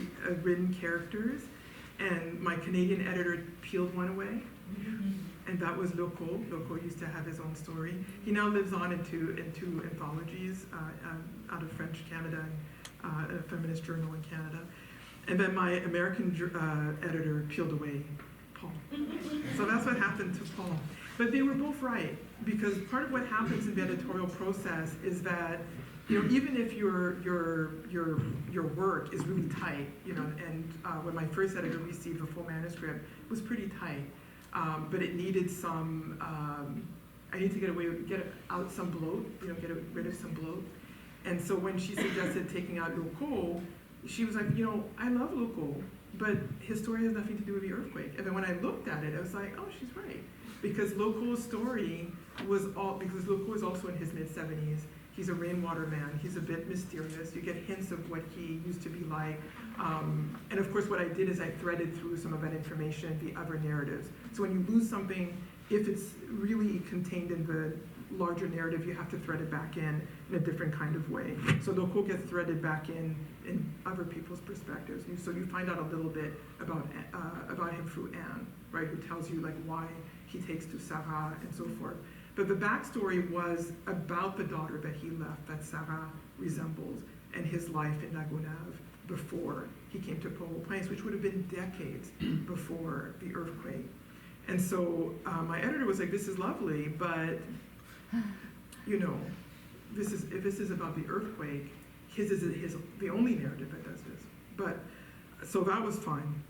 written characters, and my Canadian editor peeled one away, and that was Loco. Loco used to have his own story. He now lives on into anthologies out of French Canada and a feminist journal in Canada. And then my American editor peeled away Paul. So that's what happened to Paul. But they were both right, because part of what happens in the editorial process is that, you know, even if your work is really tight, you know, and when my first editor received the full manuscript, it was pretty tight, but it needed some, I need to get out some bloat, you know, get rid of some bloat. And so when she suggested taking out Loco, she was like, you know, I love Loco, but his story has nothing to do with the earthquake. And then when I looked at it, I was like, oh, she's right. Because Loco's story because Loco is also in his mid-70s. He's a rainwater man. He's a bit mysterious. You get hints of what he used to be like. And of course, what I did is I threaded through some of that information, the other narratives. So when you lose something, if it's really contained in the larger narrative, you have to thread it back in a different kind of way. So Loco gets threaded back in other people's perspectives. So you find out a little bit about him through Anne, right, who tells you like why he takes to Sarah and so forth. But the backstory was about the daughter that he left, that Sarah resembles, and his life in Lagunave before he came to Powell Plains, which would have been decades before the earthquake. And so my editor was like, this is lovely, but, you know, if this is about the earthquake, his is the only narrative that does this. But, so that was fine.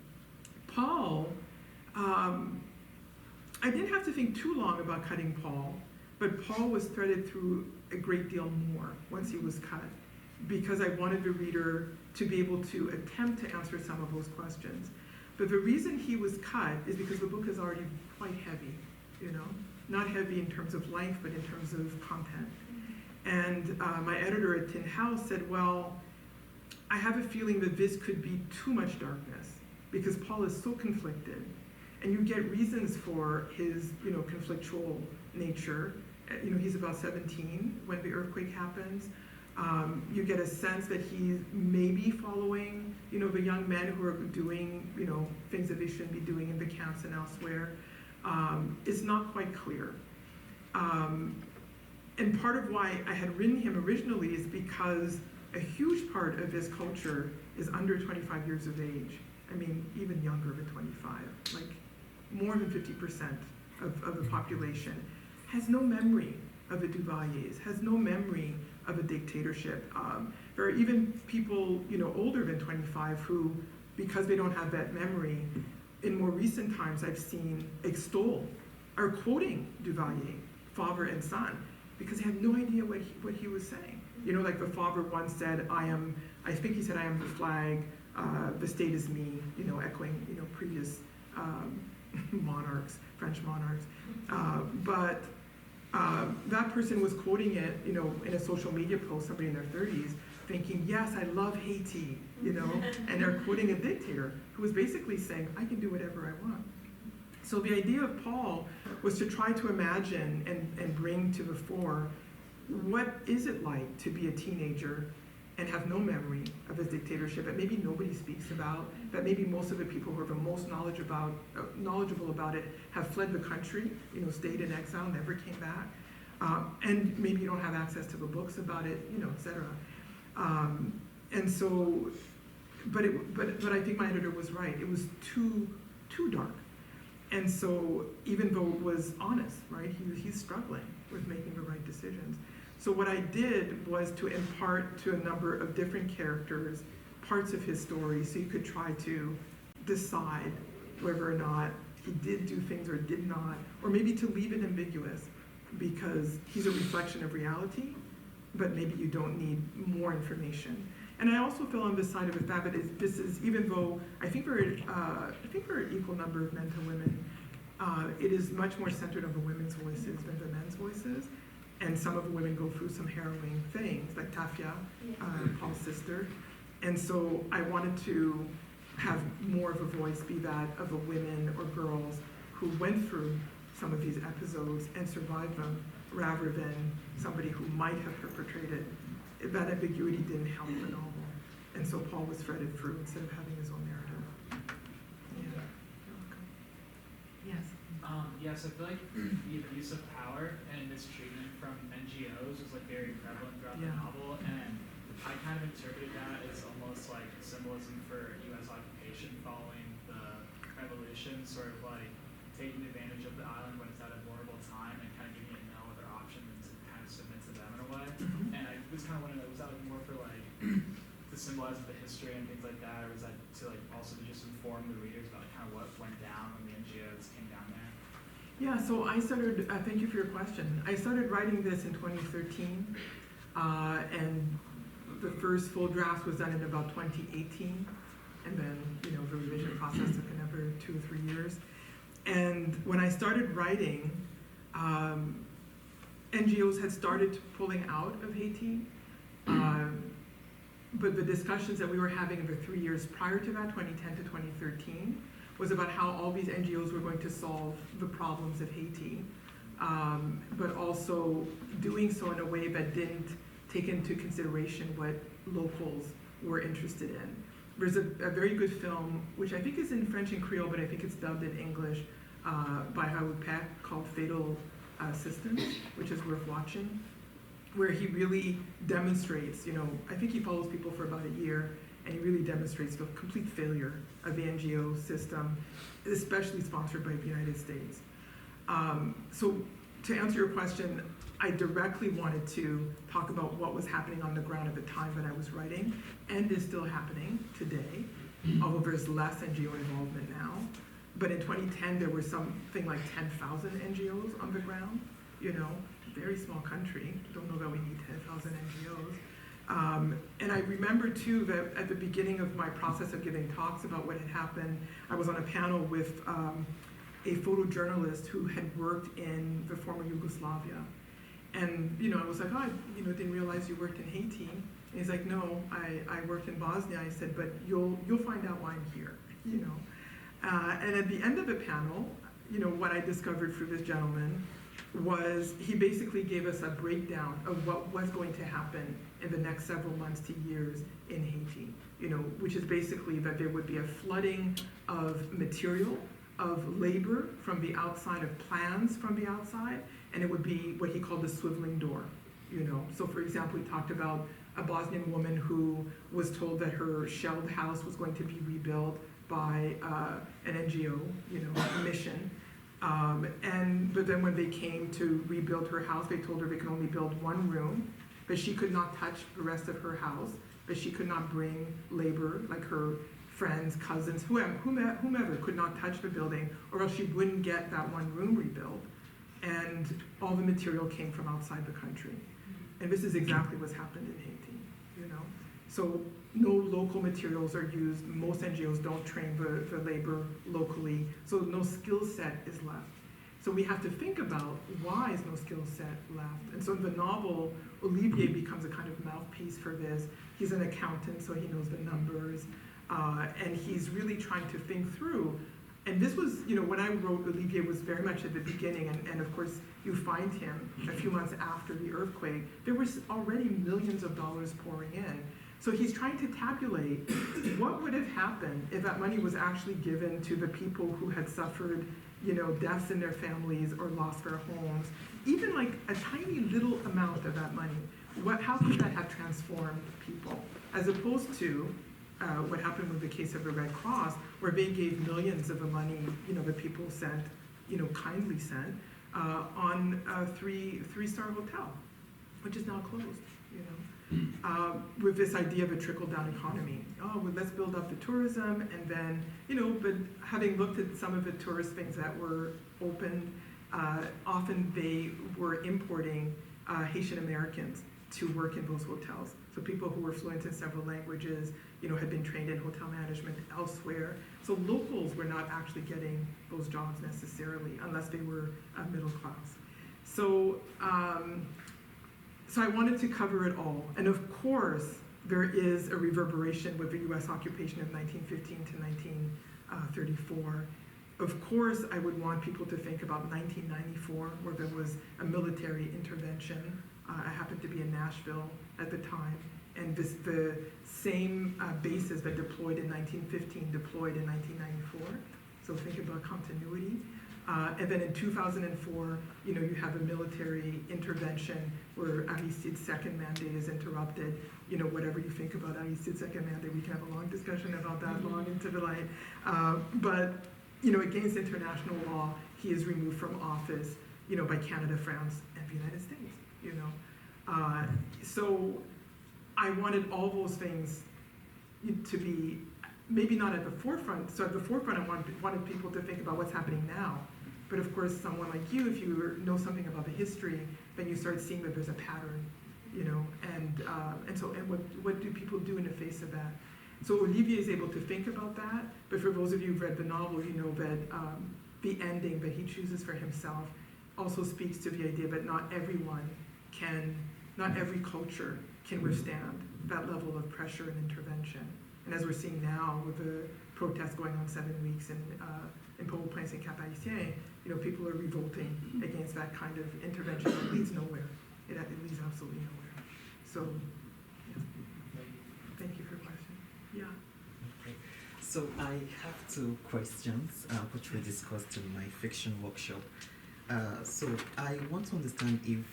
Paul, I didn't have to think too long about cutting Paul, but Paul was threaded through a great deal more once he was cut, because I wanted the reader to be able to attempt to answer some of those questions. But the reason he was cut is because the book is already quite heavy, you know? Not heavy in terms of length, but in terms of content. And my editor at Tin House said, well, I have a feeling that this could be too much darkness, because Paul is so conflicted. And you get reasons for his, you know, conflictual nature. You know, he's about 17 when the earthquake happens. You get a sense that he's maybe following, you know, the young men who are doing, you know, things that they shouldn't be doing in the camps and elsewhere. It's not quite clear. And part of why I had written him originally is because a huge part of this culture is under 25 years of age. I mean, even younger than 25, like more than 50% of the population has no memory of the Duvaliers, has no memory of a dictatorship. There are even people, you know, older than 25 who, because they don't have that memory, in more recent times I've seen extol or quoting Duvalier, father and son, because they have no idea what he was saying. You know, like the father once said, I think he said, I am the flag, the state is me, you know, echoing, you know, previous monarchs, French monarchs. But that person was quoting it, you know, in a social media post, somebody in their 30s, thinking, yes, I love Haiti, you know, and they're quoting a dictator who was basically saying, I can do whatever I want. So the idea of Paul was to try to imagine and bring to the fore, what is it like to be a teenager and have no memory of his dictatorship that maybe nobody speaks about, that maybe most of the people who are the most knowledgeable about it have fled the country, you know, stayed in exile, never came back, and maybe you don't have access to the books about it, you know, et cetera. And so, but I think my editor was right. It was too dark. And so, even though it was honest, right, he's struggling with making the right decisions. So what I did was to impart to a number of different characters parts of his story, so you could try to decide whether or not he did do things or did not, or maybe to leave it ambiguous, because he's a reflection of reality, but maybe you don't need more information. And I also feel on the side of the fact that this is, even though I think we're an equal number of men to women, it is much more centered on the women's voices than the men's voices. And some of the women go through some harrowing things, like Tafia, Paul's sister. And so I wanted to have more of a voice be that of the women or girls who went through some of these episodes and survived them, rather than somebody who might have perpetrated it. That ambiguity didn't help the novel. And so Paul was threaded through instead of having his own narrative. Yeah. Yes. Yes, I feel like the abuse of power and mistreatment from NGOs was like very prevalent throughout the novel, and I kind of interpreted that as almost like symbolism for U.S. occupation following the revolution, sort of like taking advantage of the island when it's at a vulnerable time and kind of giving it no other option than to kind of submit to them in a way. Mm-hmm. And I just kind of want to know, was that like more for like to symbolize the history and things like that, or was that to like also to just inform the readers about like, kind of what went down when the NGOs came down there? Yeah, so I started, thank you for your question. I started writing this in 2013, and the first full draft was done in about 2018, and then, you know, the revision process took another 2 or 3 years. And when I started writing, NGOs had started pulling out of Haiti, but the discussions that we were having in the 3 years prior to that, 2010 to 2013, was about how all these NGOs were going to solve the problems of Haiti, but also doing so in a way that didn't take into consideration what locals were interested in. There's a very good film, which I think is in French and Creole, but I think it's dubbed in English, by Raoul Peck, called Fatal Systems, which is worth watching, where he really demonstrates, you know, I think he follows people for about a year, and he really demonstrates the complete failure of the NGO system, especially sponsored by the United States. So to answer your question, I directly wanted to talk about what was happening on the ground at the time that I was writing, and is still happening today. although there's less NGO involvement now. But in 2010, there were something like 10,000 NGOs on the ground, very small country. Don't know that we need 10,000 NGOs. And I remember too that at the beginning of my process of giving talks about what had happened, I was on a panel with a photojournalist who had worked in the former Yugoslavia. And, I was like, oh, I didn't realize you worked in Haiti. And he's like, no, I worked in Bosnia. I said, but you'll find out why I'm here, And at the end of the panel, what I discovered through this gentleman was he basically gave us a breakdown of what was going to happen in the next several months to years in Haiti, which is basically that there would be a flooding of material, of labor from the outside, of plans from the outside, and it would be what he called the swiveling door, So for example, he talked about a Bosnian woman who was told that her shelled house was going to be rebuilt by an NGO, a mission. But then when they came to rebuild her house, they told her they could only build one room, but she could not touch the rest of her house, but she could not bring labor, like her friends, cousins, whomever could not touch the building, or else she wouldn't get that one room rebuilt. And all the material came from outside the country. And this is exactly what's happened in Haiti, So no local materials are used. Most NGOs don't train the labor locally, so no skill set is left. So we have to think about why is no skill set left. And so in the novel, Olivier becomes a kind of mouthpiece for this. He's an accountant, so he knows the numbers. And he's really trying to think through. And this was, when I wrote Olivier was very much at the beginning, and of course you find him a few months after the earthquake. There was already millions of dollars pouring in. So he's trying to tabulate what would have happened if that money was actually given to the people who had suffered, deaths in their families or lost their homes. Even like a tiny little amount of that money, how could that have transformed people? As opposed to what happened with the case of the Red Cross, where they gave millions of the money, that people sent, kindly sent, on a three-star hotel, which is now closed, with this idea of a trickle-down economy. Oh, well, let's build up the tourism, and then, but having looked at some of the tourist things that were opened, often they were importing Haitian Americans to work in those hotels. So people who were fluent in several languages, had been trained in hotel management elsewhere. So locals were not actually getting those jobs necessarily, unless they were middle class. So, so I wanted to cover it all. And of course, there is a reverberation with the US occupation of 1915 to 1934. Of course, I would want people to think about 1994, where there was a military intervention. I happened to be in Nashville at the time, and the same bases that deployed in 1915 deployed in 1994. So think about continuity. And then in 2004, you have a military intervention where Aristide's second mandate is interrupted. Whatever you think about Aristide's second mandate, we can have a long discussion about that long into the light. But against international law, he is removed from office, by Canada, France, and the United States. So I wanted all those things to be maybe not at the forefront. So at the forefront, I wanted people to think about what's happening now. But of course, someone like you, if you know something about the history, then you start seeing that there's a pattern, and what do people do in the face of that? So Olivier is able to think about that, but for those of you who've read the novel, you know that the ending that he chooses for himself also speaks to the idea that not every culture can withstand that level of pressure and intervention. And as we're seeing now with the protests going on 7 weeks in Port-au-Prince and Cap-Haïtien, people are revolting against that kind of intervention that leads nowhere. It leads absolutely nowhere. So, yeah. Thank you for your question. Yeah. Okay. So I have two questions which we discussed in my fiction workshop. So I want to understand if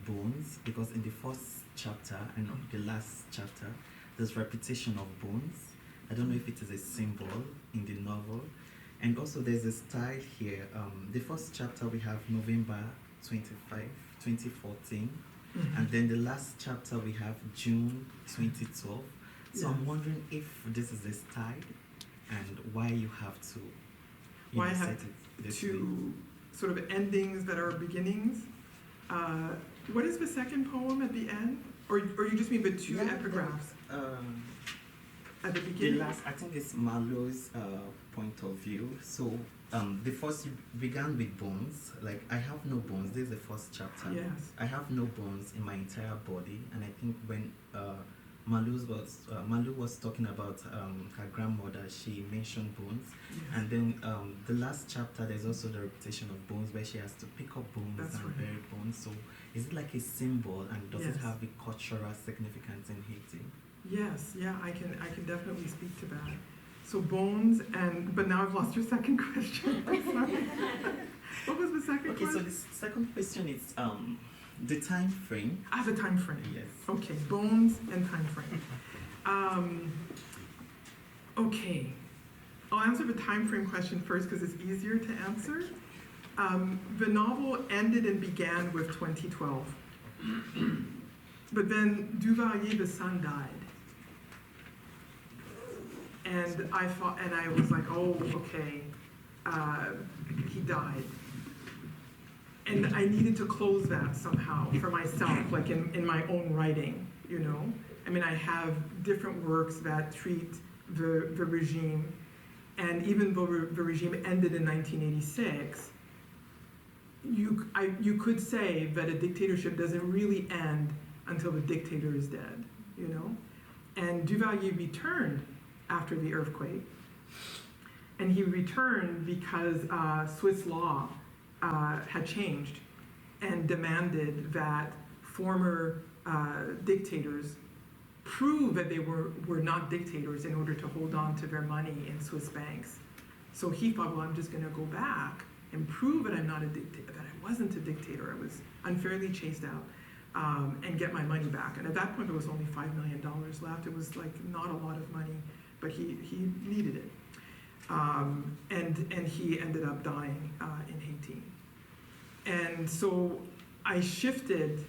bones, because in the first chapter and the last chapter, there's repetition of bones. I don't know if it is a symbol in the novel. And also there's a style here. The first chapter we have November 25, 2014. Mm-hmm. And then the last chapter we have June 2012. So I'm wondering if this is a style and why you have to Why I have set it this way. two sort of endings that are beginnings. What is the second poem at the end? Or you just mean the two Yeah, epigraphs at the The beginning? last, I think it's Marlowe's point of view. So the first you began with bones. Like I have no bones. This is the first chapter. Yes. I have no bones in my entire body, and I think when Malu was talking about her grandmother, she mentioned bones, Yes. and then the last chapter there's also the repetition of bones where she has to pick up bones That's and right. bury bones. So is it like a symbol, and does it Yes. have a cultural significance in Haiti? Yes, yeah, I can definitely speak to that. So bones but now I've lost your second question. I'm sorry. What was the second Okay, so question? the second question is the time frame. The time frame. Yes. Okay, bones and time frame. Okay, I'll answer the time frame question first because it's easier to answer. The novel ended and began with 2012. But then Duvalier, the son, died. And I was like, oh, okay, he died. And I needed to close that somehow for myself, like in my own writing, you know? I mean, I have different works that treat the regime, and even though the regime ended in 1986, you could say that a dictatorship doesn't really end until the dictator is dead, you know? And Duvalier returned after the earthquake, and he returned because Swiss law had changed and demanded that former dictators prove that they were not dictators in order to hold on to their money in Swiss banks. So he thought, well, I'm just going to go back and prove that I'm not a dictator, that I wasn't a dictator, I was unfairly chased out, and get my money back. And at that point, there was only $5 million left. It was like not a lot of money, but he needed it. And he ended up dying in Haiti. And so I shifted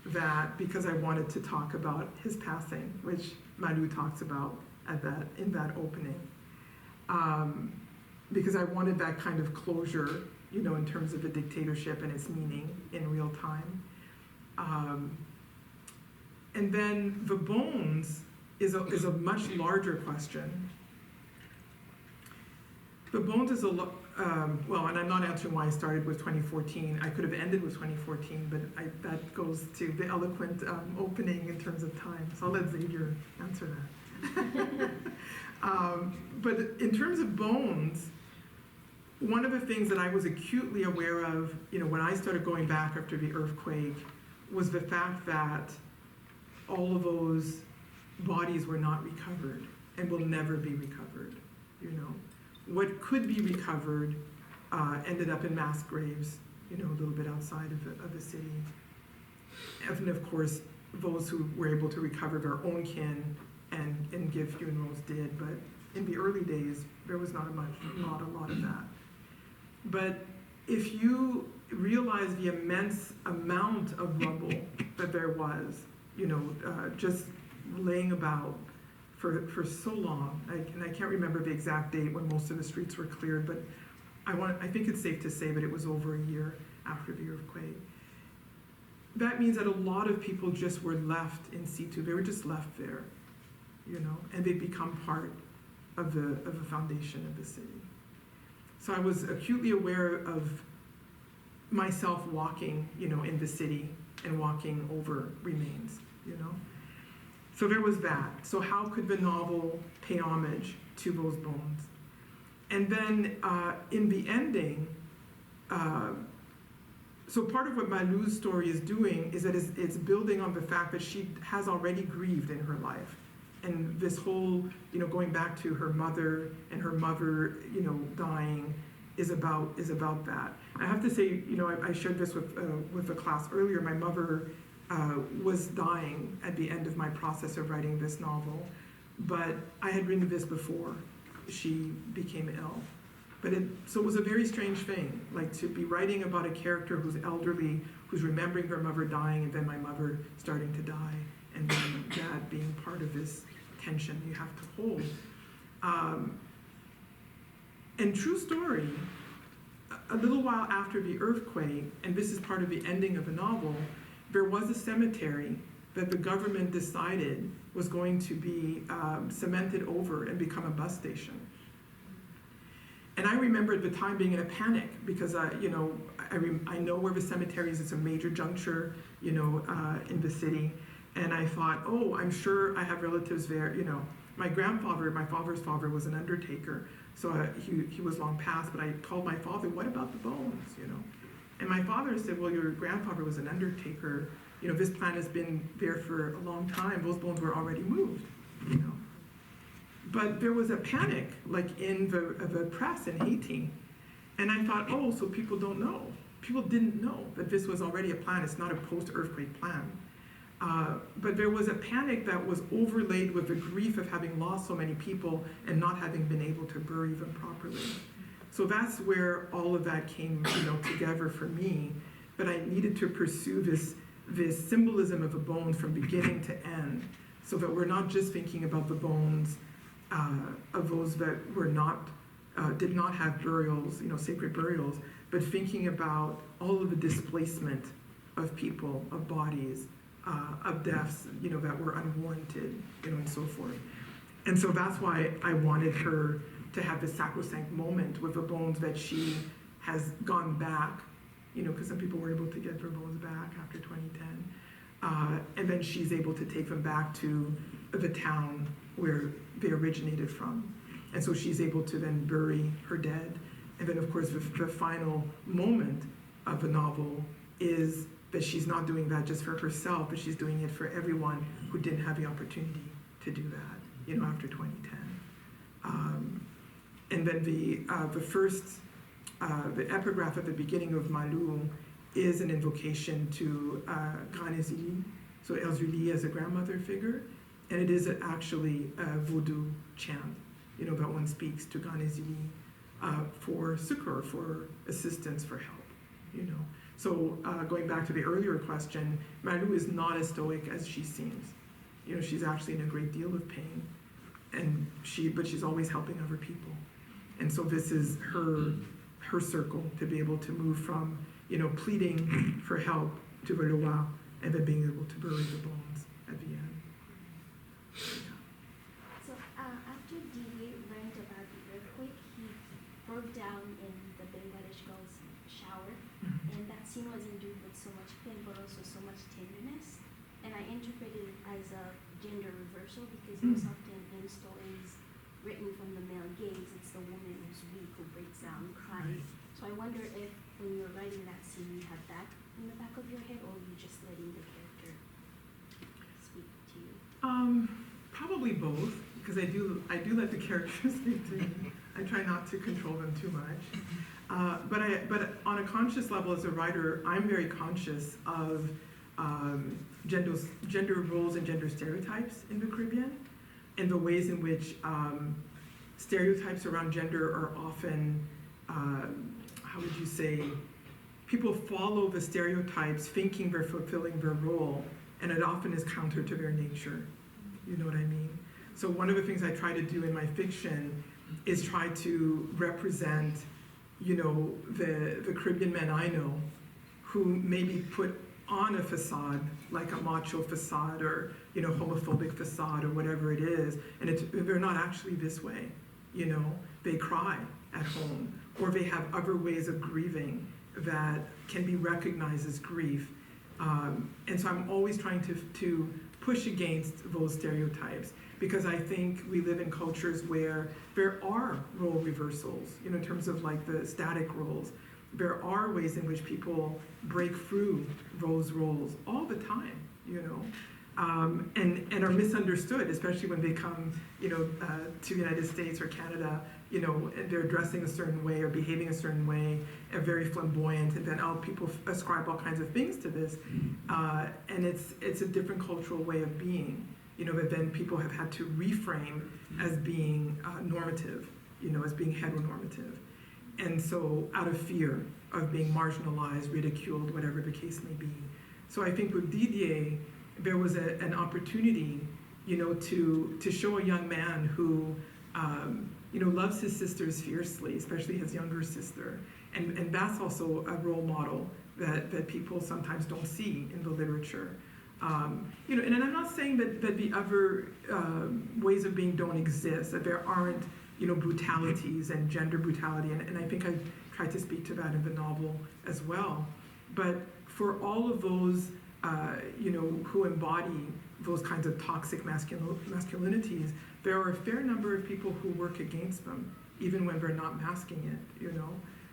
that because I wanted to talk about his passing, which Malu talks about in that opening. Because I wanted that kind of closure, you know, in terms of the dictatorship and its meaning in real time. And then the bones is a much larger question. The bones is well, and I'm not answering why I started with 2014. I could have ended with 2014, but that goes to the eloquent opening in terms of time. So I'll let Xavier answer that. But in terms of bones, one of the things that I was acutely aware of, you know, when I started going back after the earthquake, was the fact that all of those bodies were not recovered and will never be recovered, you know. What could be recovered ended up in mass graves, you know, a little bit outside of the city. And of course, those who were able to recover their own kin and give funerals did, but in the early days, there was not a lot of that. But if you realize the immense amount of rubble that there was, you know, just laying about for so long, and I can't remember the exact date when most of the streets were cleared, but I think it's safe to say that it was over a year after the earthquake. That means that a lot of people just were left in situ. They were just left there, you know, and they become part of the foundation of the city. So I was acutely aware of myself walking, you know, in the city and walking over remains, you know. So there was that. So how could the novel pay homage to those bones? And then in the ending, so part of what Malu's story is doing is that it's building on the fact that she has already grieved in her life. And this whole, you know, going back to her mother and her mother, you know, dying is about that. I have to say, you know, I shared this with the class earlier. My mother was dying at the end of my process of writing this novel, but I had written this before she became ill. So it was a very strange thing, like to be writing about a character who's elderly, who's remembering her mother dying, and then my mother starting to die, and then that being part of this tension you have to hold. And true story, a little while after the earthquake, and this is part of the ending of the novel, there was a cemetery that the government decided was going to be cemented over and become a bus station. And I remember at the time being in a panic because I know where the cemetery is. It's a major juncture, in the city. And I thought, oh, I'm sure I have relatives there. My father's father was an undertaker. So he was long past, but I told my father, what about the bones, And my father said, well, your grandfather was an undertaker. This plant has been there for a long time. Those bones were already moved, But there was a panic, like in the press in Haiti. And I thought, oh, so people don't know. People didn't know that this was already a plan. It's not a post-earthquake plan. But there was a panic that was overlaid with the grief of having lost so many people and not having been able to bury them properly. So that's where all of that came, together for me. But I needed to pursue this symbolism of a bone from beginning to end, so that we're not just thinking about the bones of those that were not, did not have burials, sacred burials, but thinking about all of the displacement of people, of bodies, of deaths, that were unwarranted, and so forth. And so that's why I wanted her to have this sacrosanct moment with the bones that she has gone back, because some people were able to get their bones back after 2010. And then she's able to take them back to the town where they originated from. And so she's able to then bury her dead. And then, of course, the final moment of the novel is that she's not doing that just for herself, but she's doing it for everyone who didn't have the opportunity to do that, after 2010. And then the first, the epigraph at the beginning of Malou is an invocation to Granezili, so Erzuli as a grandmother figure, and it is actually a Vodou chant, that one speaks to Granezili for succor, for assistance, for help, So going back to the earlier question, Malou is not as stoic as she seems. She's actually in a great deal of pain, but she's always helping other people. And so this is her circle to be able to move from, pleading for help to the Loa, and then being able to bury the bones at the end. So after Didier learned about the earthquake, he broke down in the Bangladesh girl's shower, and that scene was endued with so much pain, but also so much tenderness. And I interpreted it as a gender reversal because most often in stories written from the male gaze, it's the woman who's weak, who breaks down, cries. So I wonder if when you were writing that scene, you had that in the back of your head, or were you just letting the character speak to you? Probably both, because I do let the characters speak to me. I try not to control them too much. But on a conscious level, as a writer, I'm very conscious of gender roles and gender stereotypes in the Caribbean, and the ways in which stereotypes around gender are often, how would you say, people follow the stereotypes thinking they're fulfilling their role, and it often is counter to their nature. You know what I mean? So one of the things I try to do in my fiction is try to represent, the Caribbean men I know who maybe put on a facade, like a macho facade or, homophobic facade or whatever it is, and they're not actually this way, They cry at home, or they have other ways of grieving that can be recognized as grief. And so I'm always trying to push against those stereotypes, because I think we live in cultures where there are role reversals, in terms of like the static roles. There are ways in which people break through those roles all the time, and are misunderstood, especially when they come, to the United States or Canada, and they're dressing a certain way or behaving a certain way, and very flamboyant, and then people ascribe all kinds of things to this, and it's a different cultural way of being, that then people have had to reframe as being normative, as being heteronormative. And so out of fear of being marginalized, ridiculed, whatever the case may be. So I think with Didier, there was an opportunity, to show a young man who, loves his sisters fiercely, especially his younger sister. And that's also a role model that people sometimes don't see in the literature. And I'm not saying that the other ways of being don't exist, that there aren't, brutalities and gender brutality, and I think I've tried to speak to that in the novel as well. But for all of those, who embody those kinds of toxic masculinities, there are a fair number of people who work against them, even when they're not masking it,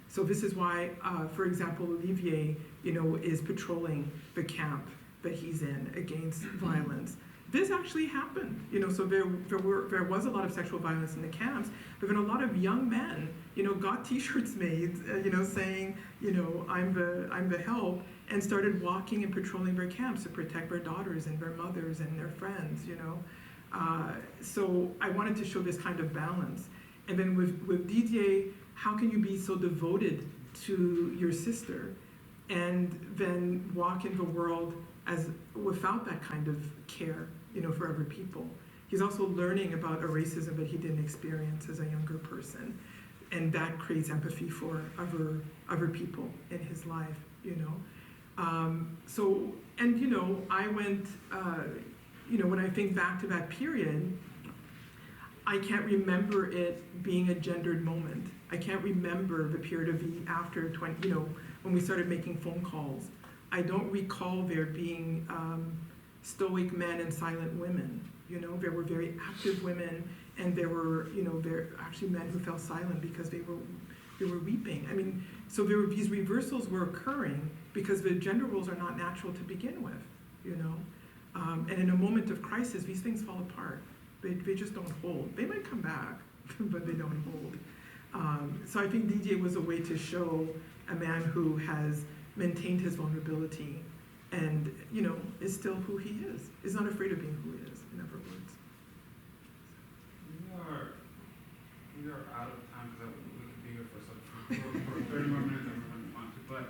So this is why, for example, Olivier, is patrolling the camp that he's in against violence. This actually happened, so there was a lot of sexual violence in the camps, but then a lot of young men, got T-shirts made, saying, I'm the help, and started walking and patrolling their camps to protect their daughters and their mothers and their friends, So I wanted to show this kind of balance. And then with Didier, how can you be so devoted to your sister and then walk in the world as without that kind of care, for other people? He's also learning about a racism that he didn't experience as a younger person, and that creates empathy for other people in his life, I went, when I think back to that period, I can't remember it being a gendered moment. I can't remember the period of the after 20, when we started making phone calls. I don't recall there being stoic men and silent women. There were very active women, and there were, there actually men who fell silent because they were weeping. I mean, so these reversals were occurring because the gender roles are not natural to begin with, And in a moment of crisis, these things fall apart. They just don't hold. They might come back, but they don't hold. So I think DJ was a way to show a man who has maintained his vulnerability and, is still who he is not afraid of being who he is, in other words. We are out of time because we could be here for 30 more minutes if we want to. But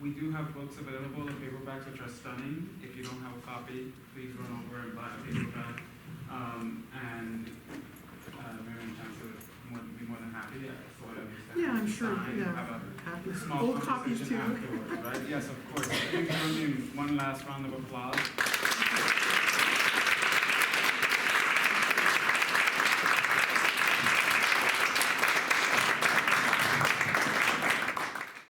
we do have books available, the paperbacks, which are stunning. If you don't have a copy, please run over and buy a paperback. And Myriam and Chancy would be more than happy. So I understand. Yeah, I'm sure. Sign, Yeah. have a Happy. small Old copies conversation too. afterwards, right? Yes, of course. Please join me in one last round of applause.